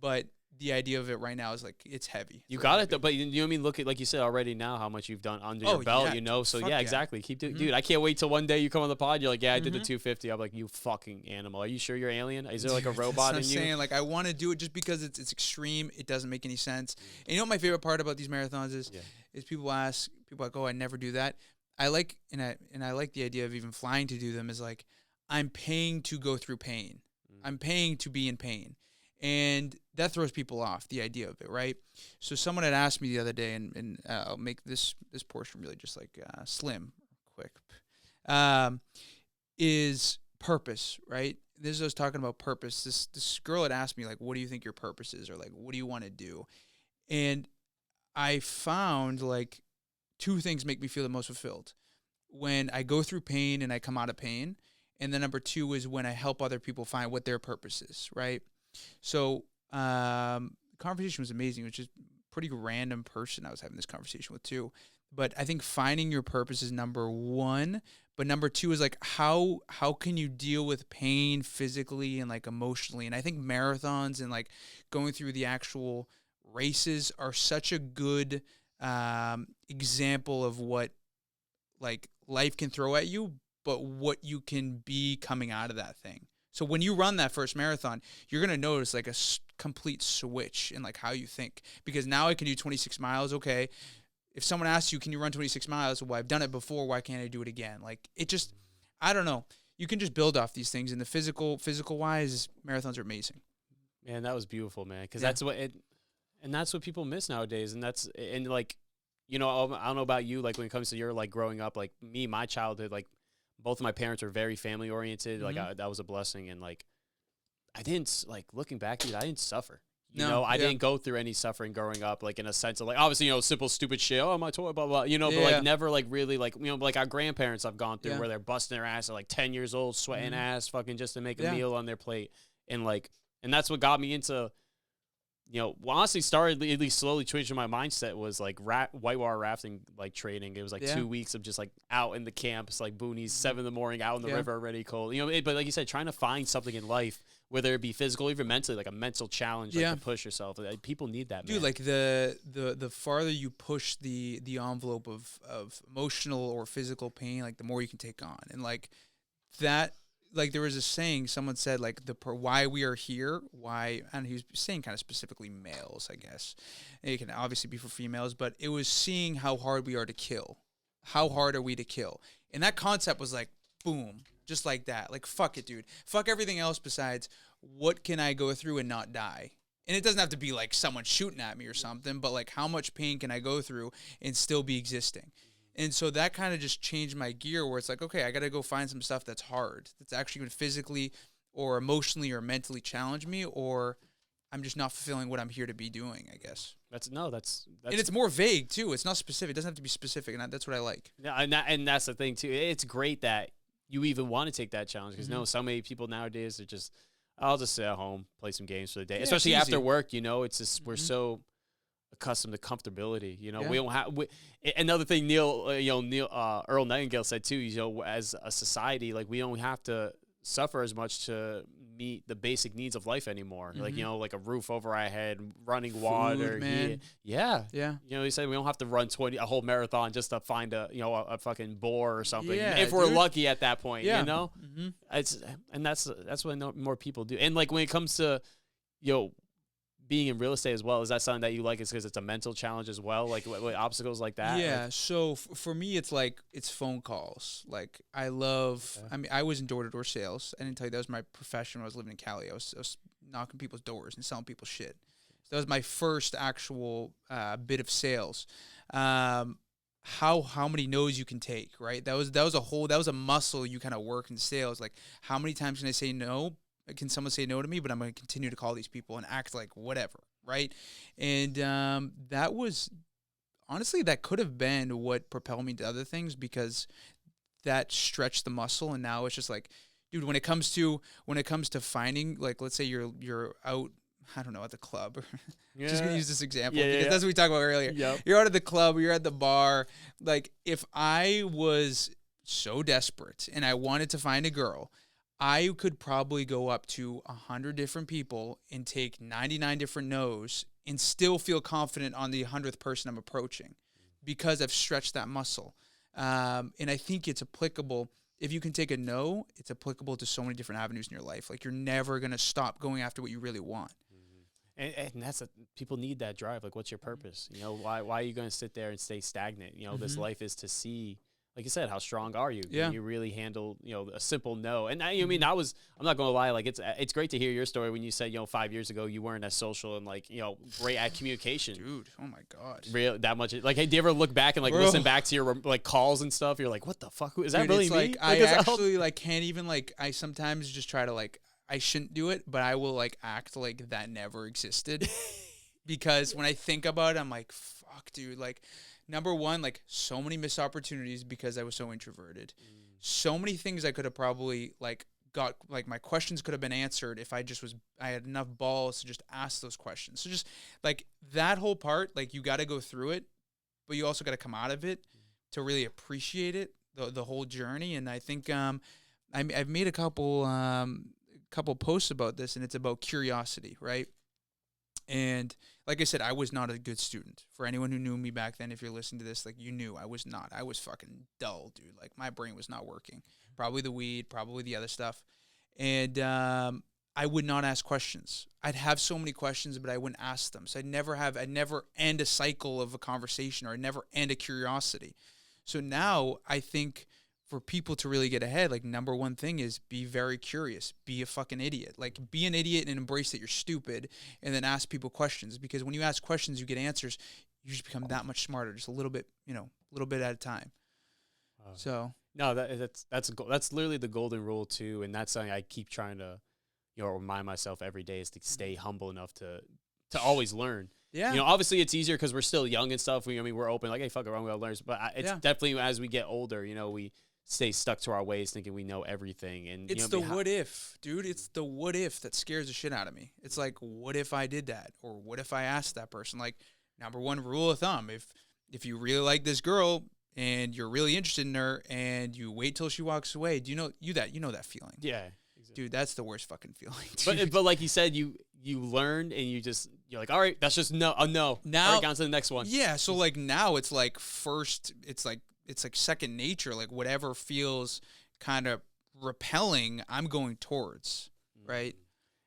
But the idea of it right now is like, it's heavy. You got it though, but you know what I mean? Look at, like you said already now, how much you've done under your belt, so exactly. Keep doing, dude, I can't wait till one day you come on the pod. You're like, I did the 250. I'm like, you fucking animal. Are you sure you're alien? Is there like a robot in you? Saying, like, I want to do it just because it's extreme. It doesn't make any sense. And you know what my favorite part about these marathons is people like, oh, I never do that. I like the idea of even flying to do them is like, I'm paying to go through pain. I'm paying to be in pain. And that throws people off, the idea of it, right? So someone had asked me the other day, and I'll make this portion really just like slim, quick, is purpose, right? This is I was talking about purpose. This girl had asked me, like, what do you think your purpose is? Or like, what do you want to do? And I found like 2 things make me feel the most fulfilled. When I go through pain and I come out of pain. And then number 2 is when I help other people find what their purpose is, right? So the conversation was amazing. It was just pretty random person I was having this conversation with too. But I think finding your purpose is number one. But number two is like how can you deal with pain physically and like emotionally? And I think marathons and like going through the actual races are such a good example of what like life can throw at you, but what you can be coming out of that thing. So when you run that first marathon, you're going to notice like a complete switch in like how you think, because now I can do 26 miles. Okay. If someone asks you, can you run 26 miles? Well, I've done it before. Why can't I do it again? Like it just, I don't know. You can just build off these things, and the physical wise, marathons are amazing. Man, that was beautiful, man. Cause that's what that's what people miss nowadays. And like, you know, I don't know about you, like when it comes to your like growing up, like me, my childhood, like both of my parents were very family oriented. Like that was a blessing. And like, I didn't like looking back, dude, I didn't suffer. You know, I didn't go through any suffering growing up, like in a sense of like, obviously, you know, simple, stupid shit. Oh, my toy, blah, blah, you know, but like never like really like, you know, like our grandparents have gone through where they're busting their ass at like 10 years old, sweating ass fucking just to make a meal on their plate. And like, and that's what got me into, you know, honestly started at least slowly changing my mindset was like whitewater rafting, like training. It was like 2 weeks of just like out in the camps, like boonies, 7 a.m, out in the river, already cold, you know, but like you said, trying to find something in life, whether it be physical, even mentally, like a mental challenge, like to push yourself. Like, people need that, man. Dude, like the farther you push the envelope of emotional or physical pain, like the more you can take on. And like that, like there was a saying, someone said like why we are here, and he was saying kind of specifically males, I guess. And it can obviously be for females, but it was seeing how hard we are to kill. How hard are we to kill? And that concept was like, boom. Just like that. Like, fuck it, dude. Fuck everything else besides what can I go through and not die? And it doesn't have to be like someone shooting at me or something, but like how much pain can I go through and still be existing? And so that kind of just changed my gear where it's like, okay, I got to go find some stuff that's hard, that's actually going to physically or emotionally or mentally challenge me, or I'm just not fulfilling what I'm here to be doing, I guess. That's and it's more vague too. It's not specific. It doesn't have to be specific. And that's what I like. Yeah. And that's the thing too. It's great that you even want to take that challenge because no, so many people nowadays are just, I'll just sit at home, play some games for the day, especially after work. You know, it's just we're so accustomed to comfortability. You know, we don't have. Another thing, Earl Nightingale said too. You know, as a society, like we don't have to suffer as much to meet the basic needs of life anymore. Like, you know, like a roof over our head, running water. Man. Yeah. You know, he said we don't have to run a whole marathon just to find a fucking boar or something. Yeah, if we're lucky at that point, you know? Mm-hmm. That's what more people do. And like when it comes to, being in real estate as well, is that something that you like? Is because it's a mental challenge as well? Like what obstacles like that? Yeah. So for me, it's like, it's phone calls. Like I love, I mean, I was in door-to-door sales. I didn't tell you that was my profession when I was living in Cali. I was knocking people's doors and selling people shit. So that was my first actual bit of sales. How many no's you can take, right? That was a muscle you kind of work in sales. Like how many times can I say no? Can someone say no to me, but I'm going to continue to call these people and act like whatever, right? And that was, honestly, that could have been what propelled me to other things because that stretched the muscle. And now it's just like, dude, when it comes to finding, like, let's say you're out, I don't know, at the club. Just going to use this example because that's what we talked about earlier. Yep. You're out at the club, you're at the bar. Like, if I was so desperate and I wanted to find a girl, I could probably go up to 100 different people and take 99 different no's and still feel confident on the 100th person I'm approaching because I've stretched that muscle. And I think it's applicable. If you can take a no, it's applicable to so many different avenues in your life. Like you're never going to stop going after what you really want. And that's people need that drive. Like, what's your purpose? You know, why are you going to sit there and stay stagnant? You know, this life is to see, like you said, how strong are you? Yeah. Can you really handle, a simple no? And I'm not going to lie. Like it's great to hear your story when you said, 5 years ago, you weren't as social and like, great at communication. Dude, oh my God. Real that much. Like, hey, do you ever look back and like listen back to your like calls and stuff? You're like, what the fuck? Is that really me? Like, I actually like can't even like, I sometimes just try to like, I shouldn't do it, but I will like act like that never existed because when I think about it, I'm like, fuck, dude, like, number one, like so many missed opportunities because I was so introverted. So many things I could have probably like got like my questions could have been answered if I had enough balls to just ask those questions. So just like that whole part, like you got to go through it, but you also got to come out of it to really appreciate it, the whole journey. And I think I've made a couple posts about this, and it's about curiosity, right? And like I said, I was not a good student. For anyone who knew me back then, if you're listening to this, like you knew I was not. I was fucking dull, dude. Like my brain was not working. Probably the weed, probably the other stuff. And I would not ask questions. I'd have so many questions, but I wouldn't ask them. So I'd never end a cycle of a conversation, or I'd never end a curiosity. So now I think for people to really get ahead, like number one thing is be very curious, be a fucking idiot. Like be an idiot and embrace that you're stupid, and then ask people questions, because when you ask questions, you get answers. You just become that much smarter, just a little bit at a time. So no, that's literally the golden rule too. And that's something I keep trying to, remind myself every day, is to stay humble enough to always learn. Yeah. Obviously it's easier because we're still young and stuff. We're open, like, hey, fuck it, we're going to learn. But it's definitely as we get older, we stay stuck to our ways, thinking we know everything. And it's the what if, dude. It's the what if that scares the shit out of me. It's like, what if I did that, or what if I asked that person? Like, number one rule of thumb: if you really like this girl and you're really interested in her, and you wait till she walks away, do you know that feeling? Yeah, exactly. Dude, that's the worst fucking feeling. But like you said, you learned, and you're like, all right, that's just no. Now, all right, on to the next one. Yeah, so like now it's like it's like second nature. Like whatever feels kind of repelling, I'm going towards, right?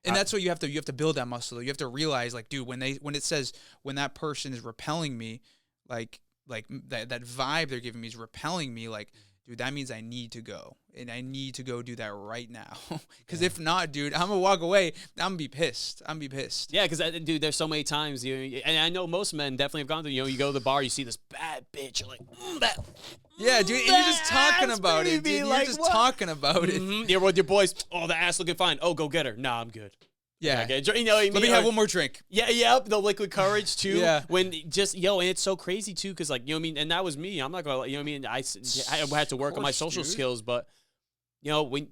And that's what you have to build that muscle. You have to realize, like, dude, when it says when that person is repelling me, like that vibe they're giving me is repelling me, like, dude, that means I need to go, and I need to go do that right now. Because if not, dude, I'm gonna walk away. I'm gonna be pissed. Yeah, because dude, there's so many times, and I know most men definitely have gone through. You go to the bar, you see this bad bitch, you're like, that. Yeah, dude, and you're just talking about it, dude. You're just talking about it. You're with your boys. Oh, the ass looking fine. Oh, go get her. Nah, I'm good. Yeah. Okay. What I mean? Let me have one more drink. Yeah, the liquid courage too. Yeah. When and it's so crazy too, because like, and that was me. I'm not gonna, I had to work on my social skills, but when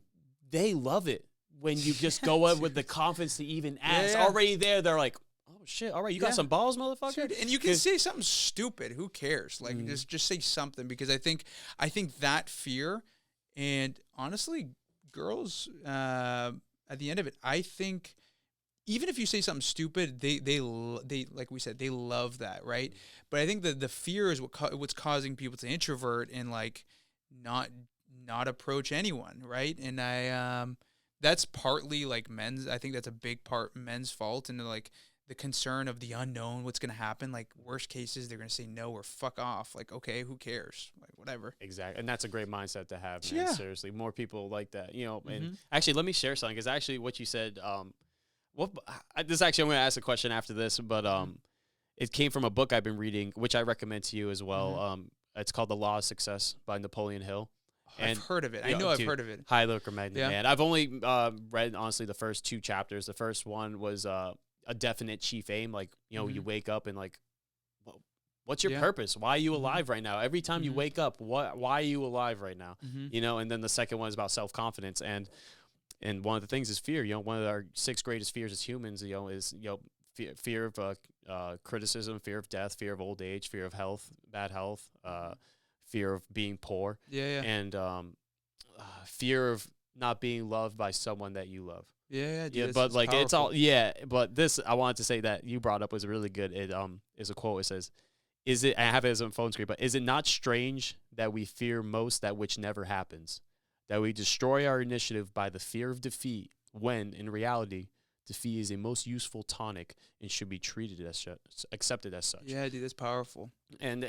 they love it when you just go up with the confidence to even ask. Already there, they're like, oh shit, all right, you got some balls, motherfucker. Dude, and you can say something stupid. Who cares? Like just say something, because I think that fear, and honestly, girls, at the end of it, I think even if you say something stupid, they like we said, they love that, right? But I think that the fear is what's causing people to introvert and like not approach anyone, right? And that's partly like men's. I think that's a big part men's fault, and like the concern of the unknown, what's gonna happen. Like worst cases, they're gonna say no or fuck off. Like, okay, who cares? Like whatever. Exactly, and that's a great mindset to have, man. Yeah. Seriously, more people like that, And actually, let me share something, because actually, what you said, I'm going to ask a question after this, but it came from a book I've been reading, which I recommend to you as well. It's called The Law of Success by Napoleon Hill. And, I've heard of it. I know I've heard of it. Highly recommend it, man. I've only read, honestly, the first 2 chapters. The first one was a definite chief aim. Like, you wake up and like, what's your purpose? Why are you alive right now? Every time you wake up, why are you alive right now? And then the second one is about self-confidence. And one of the things is fear. One of our 6 greatest fears as humans, is fear of criticism, fear of death, fear of old age, fear of bad health, fear of being poor, and fear of not being loved by someone that you love. Dude, but like powerful. It's all But this, I wanted to say that you brought up was really good. It is a quote. It says, I have it as a phone screen, but is it not strange that we fear most that which never happens? That we destroy our initiative by the fear of defeat, when, in reality, defeat is a most useful tonic and should be treated as accepted as such. Yeah, dude, that's powerful. And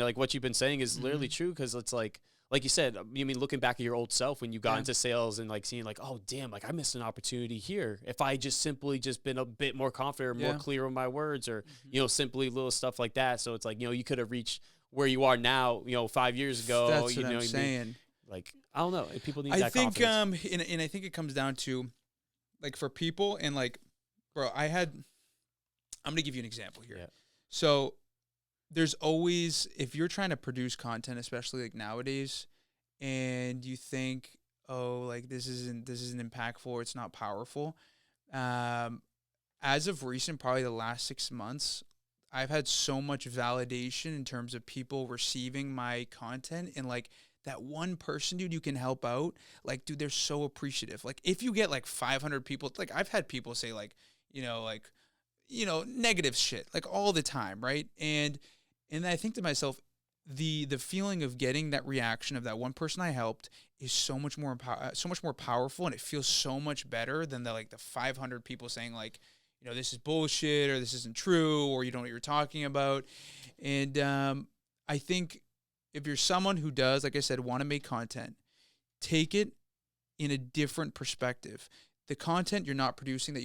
like what you've been saying is literally true, because it's like you said, looking back at your old self when you got into sales and like seeing like, oh damn, like I missed an opportunity here. If I just simply been a bit more confident or more clear with my words, or simply little stuff like that. So it's like, you could have reached where you are now, 5 years ago. That's what I'm saying. Like, I don't know. People need that confidence. And I think it comes down to, like, for people, and like, bro, I'm going to give you an example here. Yeah. So there's always, if you're trying to produce content, especially like nowadays, and you think, oh, like this isn't impactful, or it's not powerful. As of recent, probably the last 6 months, I've had so much validation in terms of people receiving my content, and like that one person, dude, you can help out. Like, dude, they're so appreciative. Like, if you get like 500 people, like I've had people say like, negative shit like all the time, right? And I think to myself, the feeling of getting that reaction of that one person I helped is so much more powerful, and it feels so much better than the 500 people saying like, this is bullshit, or this isn't true, or you don't know what you're talking about. And I think if you're someone who does, like I said, want to make content, take it in a different perspective. The content you're not producing that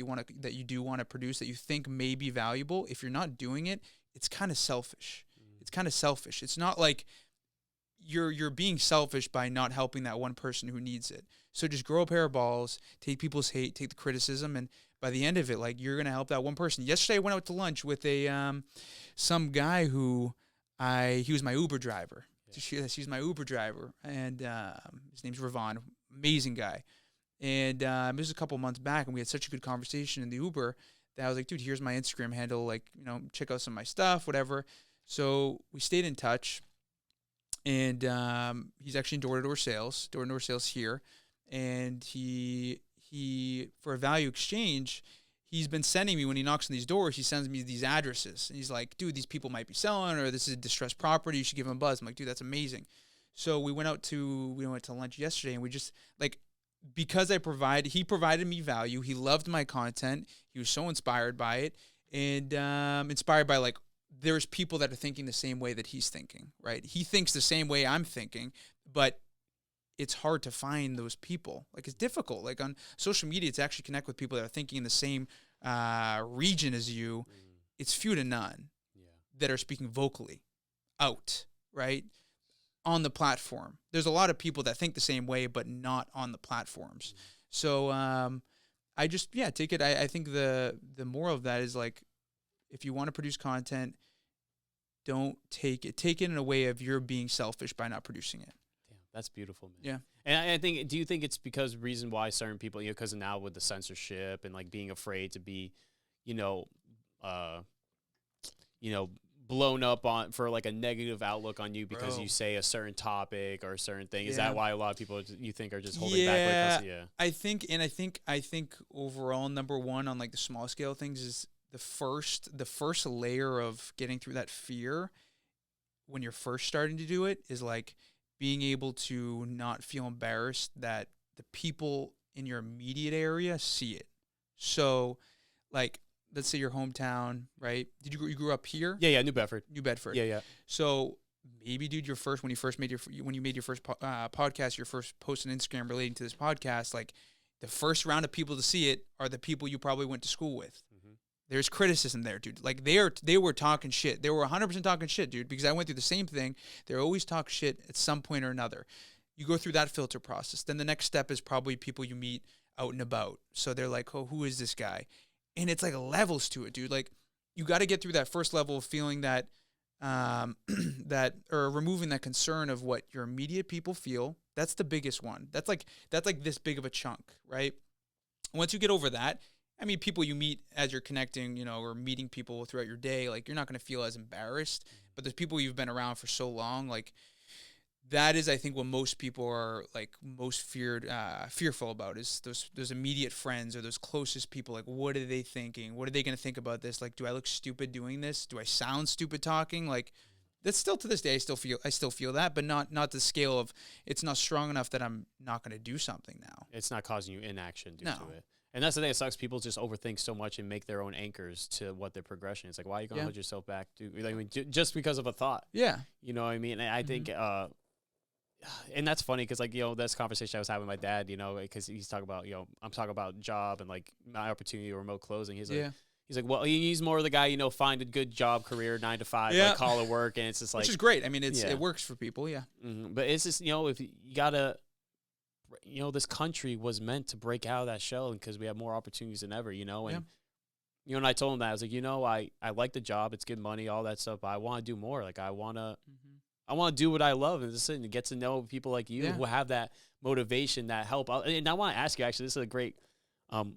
you do want to produce, that you think may be valuable, if you're not doing it, it's kind of selfish. It's kind of selfish. It's not like you're being selfish by not helping that one person who needs it. So just grow a pair of balls, take people's hate, take the criticism, and by the end of it, like, you're gonna help that one person. Yesterday, I went out to lunch with some guy he was my Uber driver. Yeah. He's my Uber driver, and his name's Ravon, amazing guy. And this was a couple months back, and we had such a good conversation in the Uber that I was like, dude, here's my Instagram handle, like, check out some of my stuff, whatever. So we stayed in touch, and he's actually in door-to-door sales here, and he for a value exchange, he's been sending me, when he knocks on these doors, he sends me these addresses, and he's like, dude, these people might be selling, or this is a distressed property, you should give them a buzz. I'm like, dude, that's amazing. So we went to lunch yesterday, and we just, like, because he provided me value, he loved my content, he was so inspired by it, and inspired by, like, there's people that are thinking the same way that he's thinking, right? He thinks the same way I'm thinking, but it's hard to find those people. Like, it's difficult. Like, on social media, to actually connect with people that are thinking in the same region as you, it's few to none that are speaking vocally out, right? On the platform. There's a lot of people that think the same way, but not on the platforms. So I just, take it. I think the moral of that is, like, if you want to produce content, don't take it in a way of you're being selfish by not producing it. Damn, that's beautiful, man. Yeah. And I think, do you think it's reason why certain people, because now with the censorship and like being afraid to be, blown up on for like a negative outlook on you because you say a certain topic or a certain thing? Is that why a lot of people you think are just holding back? I think overall, number one on like the small scale things is the first layer of getting through that fear when you're first starting to do it is like being able to not feel embarrassed that the people in your immediate area see it. So, like, let's say your hometown, right? You grew up here? Yeah, New Bedford. Yeah. So maybe, dude, when you made your first podcast, your first post on Instagram relating to this podcast, like, the first round of people to see it are the people you probably went to school with. There's criticism there, dude. Like, they were talking shit. They were 100% talking shit, dude, because I went through the same thing. They're always talk shit at some point or another. You go through that filter process. Then the next step is probably people you meet out and about. So they're like, oh, who is this guy? And it's like levels to it, dude. Like, you got to get through that first level of feeling that, or removing that concern of what your immediate people feel. That's the biggest one. That's like this big of a chunk, right? Once you get over that, I mean, people you meet as you're connecting, or meeting people throughout your day, like, you're not going to feel as embarrassed. But there's people you've been around for so long, like, that is, I think, what most people are, like, most fearful about is those immediate friends or those closest people. Like, what are they thinking? What are they going to think about this? Like, do I look stupid doing this? Do I sound stupid talking? Like, that's still, to this day, I still feel that, but not the scale of, it's not strong enough that I'm not going to do something now. It's not causing you inaction due to it. And that's the thing. It sucks. People just overthink so much and make their own anchors to what their progression is. Like, why are you going to hold yourself back? Just because of a thought. Yeah. You know what I mean? And I think, and that's funny because, like, this conversation I was having with my dad, because he's talking about, I'm talking about job and, like, my opportunity or remote closing. He's like, well, he's more of the guy, find a good job, career, 9 to 5, like, call it work. And it's just like, which is great. I mean, it works for people. Yeah. Mm-hmm. But it's just, if you gotta, this country was meant to break out of that shell because we have more opportunities than ever, and, and I told him that I was like, I like the job. It's good money, all that stuff, but I want to do more. Like, I want to I want to do what I love and just get to know people like you who have that motivation, that help. And I want to ask you, actually, this is a great, when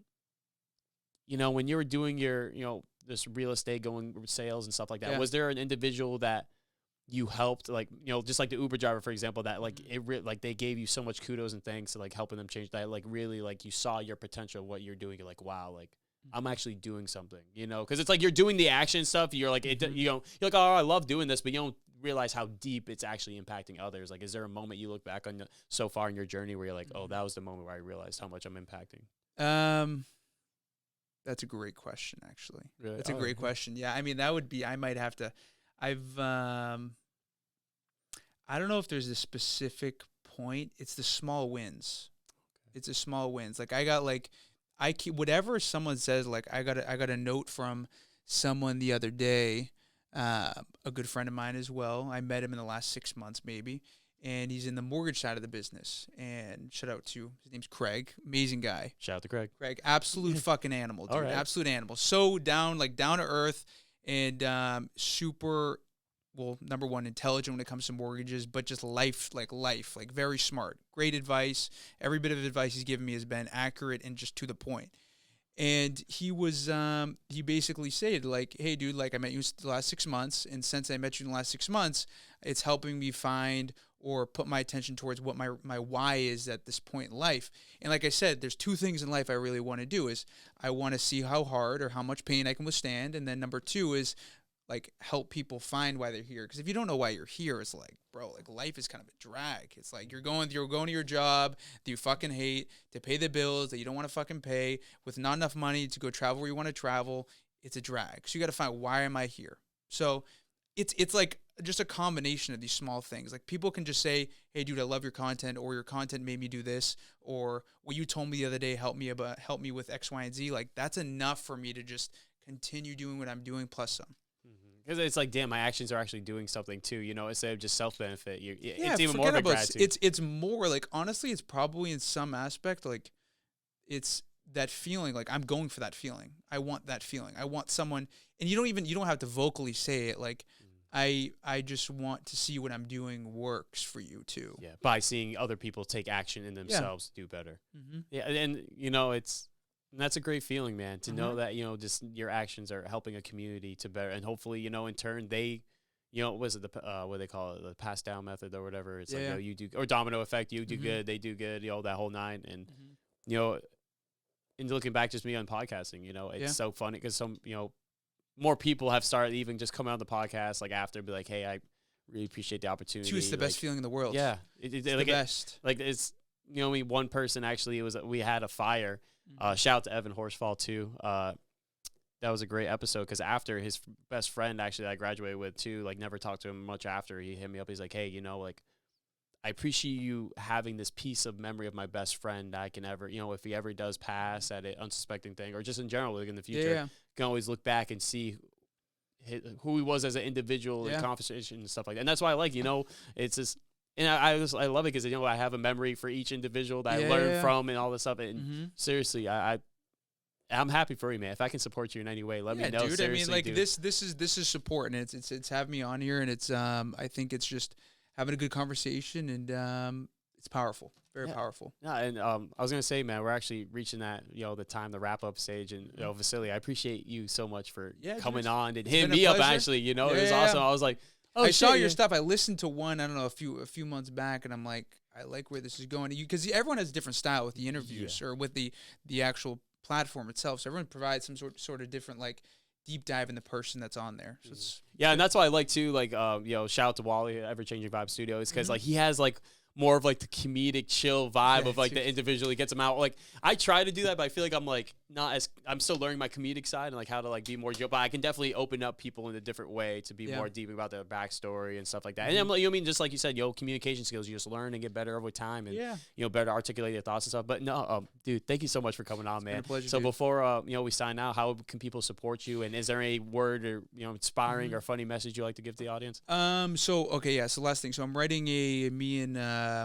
you were doing your, this real estate going sales and stuff like that, was there an individual that you helped, like, just like the Uber driver, for example, that like like they gave you so much kudos and thanks to like helping them change that, like really like you saw your potential, what you're doing, you're like, wow, like I'm actually doing something, because it's like you're doing the action stuff. You're like, you're like, oh, I love doing this, but you don't realize how deep it's actually impacting others. Like, is there a moment you look back on so far in your journey where you're like, oh, that was the moment where I realized how much I'm impacting? That's a great question, actually. Really? That's a great question. Yeah, I mean, that would be, I might have to, I don't know if there's a specific point. It's the small wins. Okay. It's the small wins. Like I got whatever someone says, like I got a note from someone the other day, a good friend of mine as well. I met him in the last 6 months maybe, and he's in the mortgage side of the business. And shout out to, his name's Craig, amazing guy. Shout out to Craig. Craig, absolute fucking animal, dude. Right. Absolute animal. So down to earth and super. Well, number one, intelligent when it comes to mortgages, but just life, like very smart. Great advice. Every bit of advice he's given me has been accurate and just to the point. And he was, he basically said, like, hey, dude, like I met you the last 6 months, and since I met you in the last 6 months, it's helping me find or put my attention towards what my why is at this point in life. And like I said, there's 2 things in life I really want to do is I want to see how hard or how much pain I can withstand. And then number 2 is like help people find why they're here. Because if you don't know why you're here, it's like, bro, like life is kind of a drag. It's like you're going to your job that you fucking hate to pay the bills that you don't want to fucking pay with not enough money to go travel where you want to travel. It's a drag. So you got to find, why am I here? So it's like just a combination of these small things. Like people can just say, hey, dude, I love your content, or your content made me do this, or what you told me the other day help me with X, Y, and Z. Like that's enough for me to just continue doing what I'm doing plus some. Because it's like, damn, my actions are actually doing something too, instead of just self-benefit. It's even more of a gratitude. It's more like, honestly, it's probably in some aspect, like it's that feeling, like I'm going for that feeling. I want that feeling. I want someone, and you don't have to vocally say it. Like I just want to see what I'm doing works for you too. Yeah. By seeing other people take action in themselves, do better. Mm-hmm. Yeah. And and that's a great feeling, man, to know that, just your actions are helping a community to better. And hopefully, in turn, they, was it what they call it, the pass down method or whatever? It's like, you do, or domino effect, you do good, they do good, that whole nine. And, and looking back, just me on podcasting, it's so funny because some, more people have started even just coming on the podcast, like after, be like, hey, I really appreciate the opportunity. It's the best feeling in the world. Yeah. It's the best. It's, one person actually, we had a fire. Shout out to Evan Horsfall too. That was a great episode because after his best friend actually that I graduated with too, like never talked to him much after, he hit me up. He's like, hey, like I appreciate you having this piece of memory of my best friend I can ever, if he ever does pass at an unsuspecting thing or just in general, like in the future, can always look back and see who he was as an individual in conversation and stuff like that. And that's why I like, it's just. And I love it because, I have a memory for each individual that I learned from and all this stuff. And seriously, I'm happy for you, man. If I can support you in any way, let me know. Dude, seriously, I mean, like this is support, and it's having me on here, and it's I think it's just having a good conversation, and it's powerful, very powerful. Yeah, and I was gonna say, man, we're actually reaching that the wrap up stage, and Vasily, I appreciate you so much for coming on and hitting me up. Actually, it was awesome. I was like. Oh, I saw your stuff. I listened to one, I don't know, a few months back, and I'm like, I like where this is going. Because everyone has a different style with the interviews or with the actual platform itself. So everyone provides some sort of different, like, deep dive in the person that's on there. So it's and that's why I like, too, like, shout out to Wally, Ever Changing Vibe Studios, because, like, he has, like, more of like the comedic chill vibe of like the individual. He gets them out. Like I try to do that, but I feel like I'm like I'm still learning my comedic side and like how to like be more joke. But I can definitely open up people in a different way to be more deep about their backstory and stuff like that. And I'm like, just like you said, communication skills. You just learn and get better over time, and better articulate your thoughts and stuff. But no, dude, thank you so much for coming on, man. It's been a pleasure, so dude. Before we sign out, how can people support you? And is there any word or inspiring or funny message you like to give to the audience? So last thing. So I'm writing me and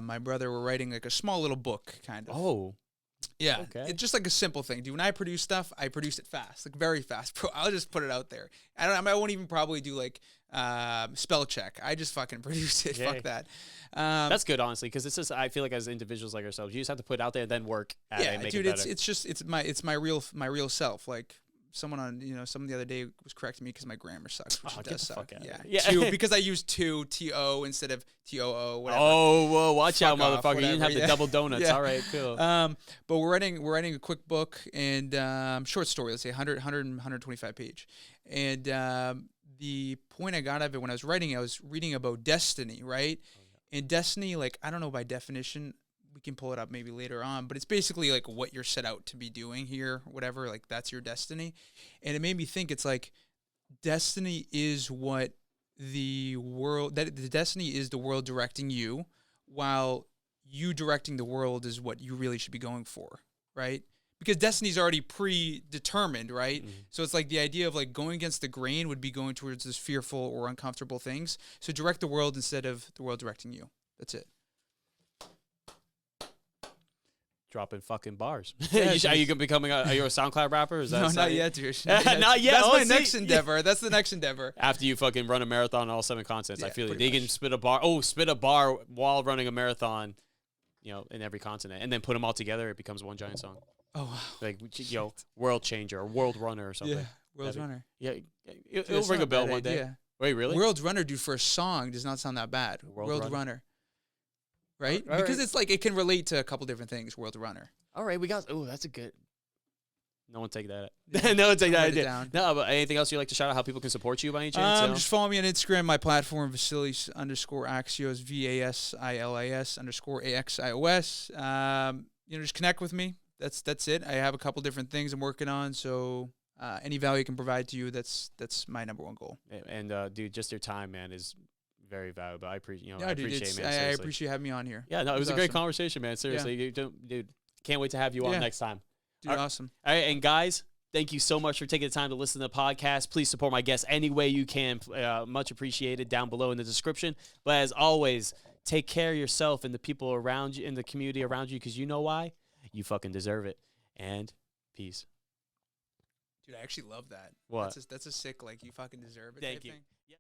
my brother. We're writing like a small little book, kind of. Oh, Yeah, Okay. it's just like a simple thing. Dude, when I produce stuff, I produce it fast, like very fast. Bro, I'll just put it out there. I won't even probably do like spell check. I just fucking produce it. Yay. Fuck that. That's good, honestly, because it's just I feel like as individuals like ourselves, you just have to put it out there and then work at it and make dude, it better. it's my real self. Like someone on someone the other day was correcting me because my grammar sucks, which it does suck. Yeah, two, because I use TO instead of TOO. Whatever. Oh, whoa! Watch out, Fuck off, motherfucker! You didn't have whatever, the double donuts. Yeah. All right, cool. But we're writing a quick book and short story. Let's say 125 page. And the point I got out of it when I was writing, I was reading about destiny, right? And destiny, like I don't know by definition. We can pull it up maybe later on, but it's basically like what you're set out to be doing here, whatever, like that's your destiny. And it made me think it's like destiny is what the destiny is the world directing you, while you directing the world is what you really should be going for, right? Because destiny's already predetermined, right? Mm-hmm. So it's like the idea of like going against the grain would be going towards this fearful or uncomfortable things. So direct the world instead of the world directing you. That's it. Dropping fucking bars. Yeah, are you becoming are you a SoundCloud rapper? Is that no, not yet, dude. Not yet. That's my next endeavor. That's the next endeavor. After you fucking run a marathon on all 7 continents, I feel you. They can spit a bar while running a marathon, in every continent, and then put them all together. It becomes one giant song. Oh wow! Like world changer or world runner or something. Yeah, world runner. Yeah, it'll ring a bell one day. Yeah. Wait, really? World runner, dude, for a song does not sound that bad. World runner. Right? All because right. it's like it can relate to a couple different things. World runner. All right, we got. Oh, that's a good. No one take that. No one take that idea. No, but anything else you'd like to shout out? How people can support you by any chance? Just follow me on Instagram. My platform Vasilis _Axios VASILIS _AXIOS. Just connect with me. That's it. I have a couple different things I'm working on. So any value I can provide to you, that's my number one goal. And dude, just your time, man, is very valuable. I appreciate. I appreciate man. I appreciate having me on here. Yeah, no, it was a great conversation, man. Seriously, dude. Can't wait to have you on next time. Dude, awesome. All right, and guys, thank you so much for taking the time to listen to the podcast. Please support my guests any way you can. Much appreciated down below in the description. But as always, take care of yourself and the people around you, in the community around you, because you know why? You fucking deserve it. And peace. Dude, I actually love that. What? That's a sick, like, you fucking deserve it. Thank you. Thing.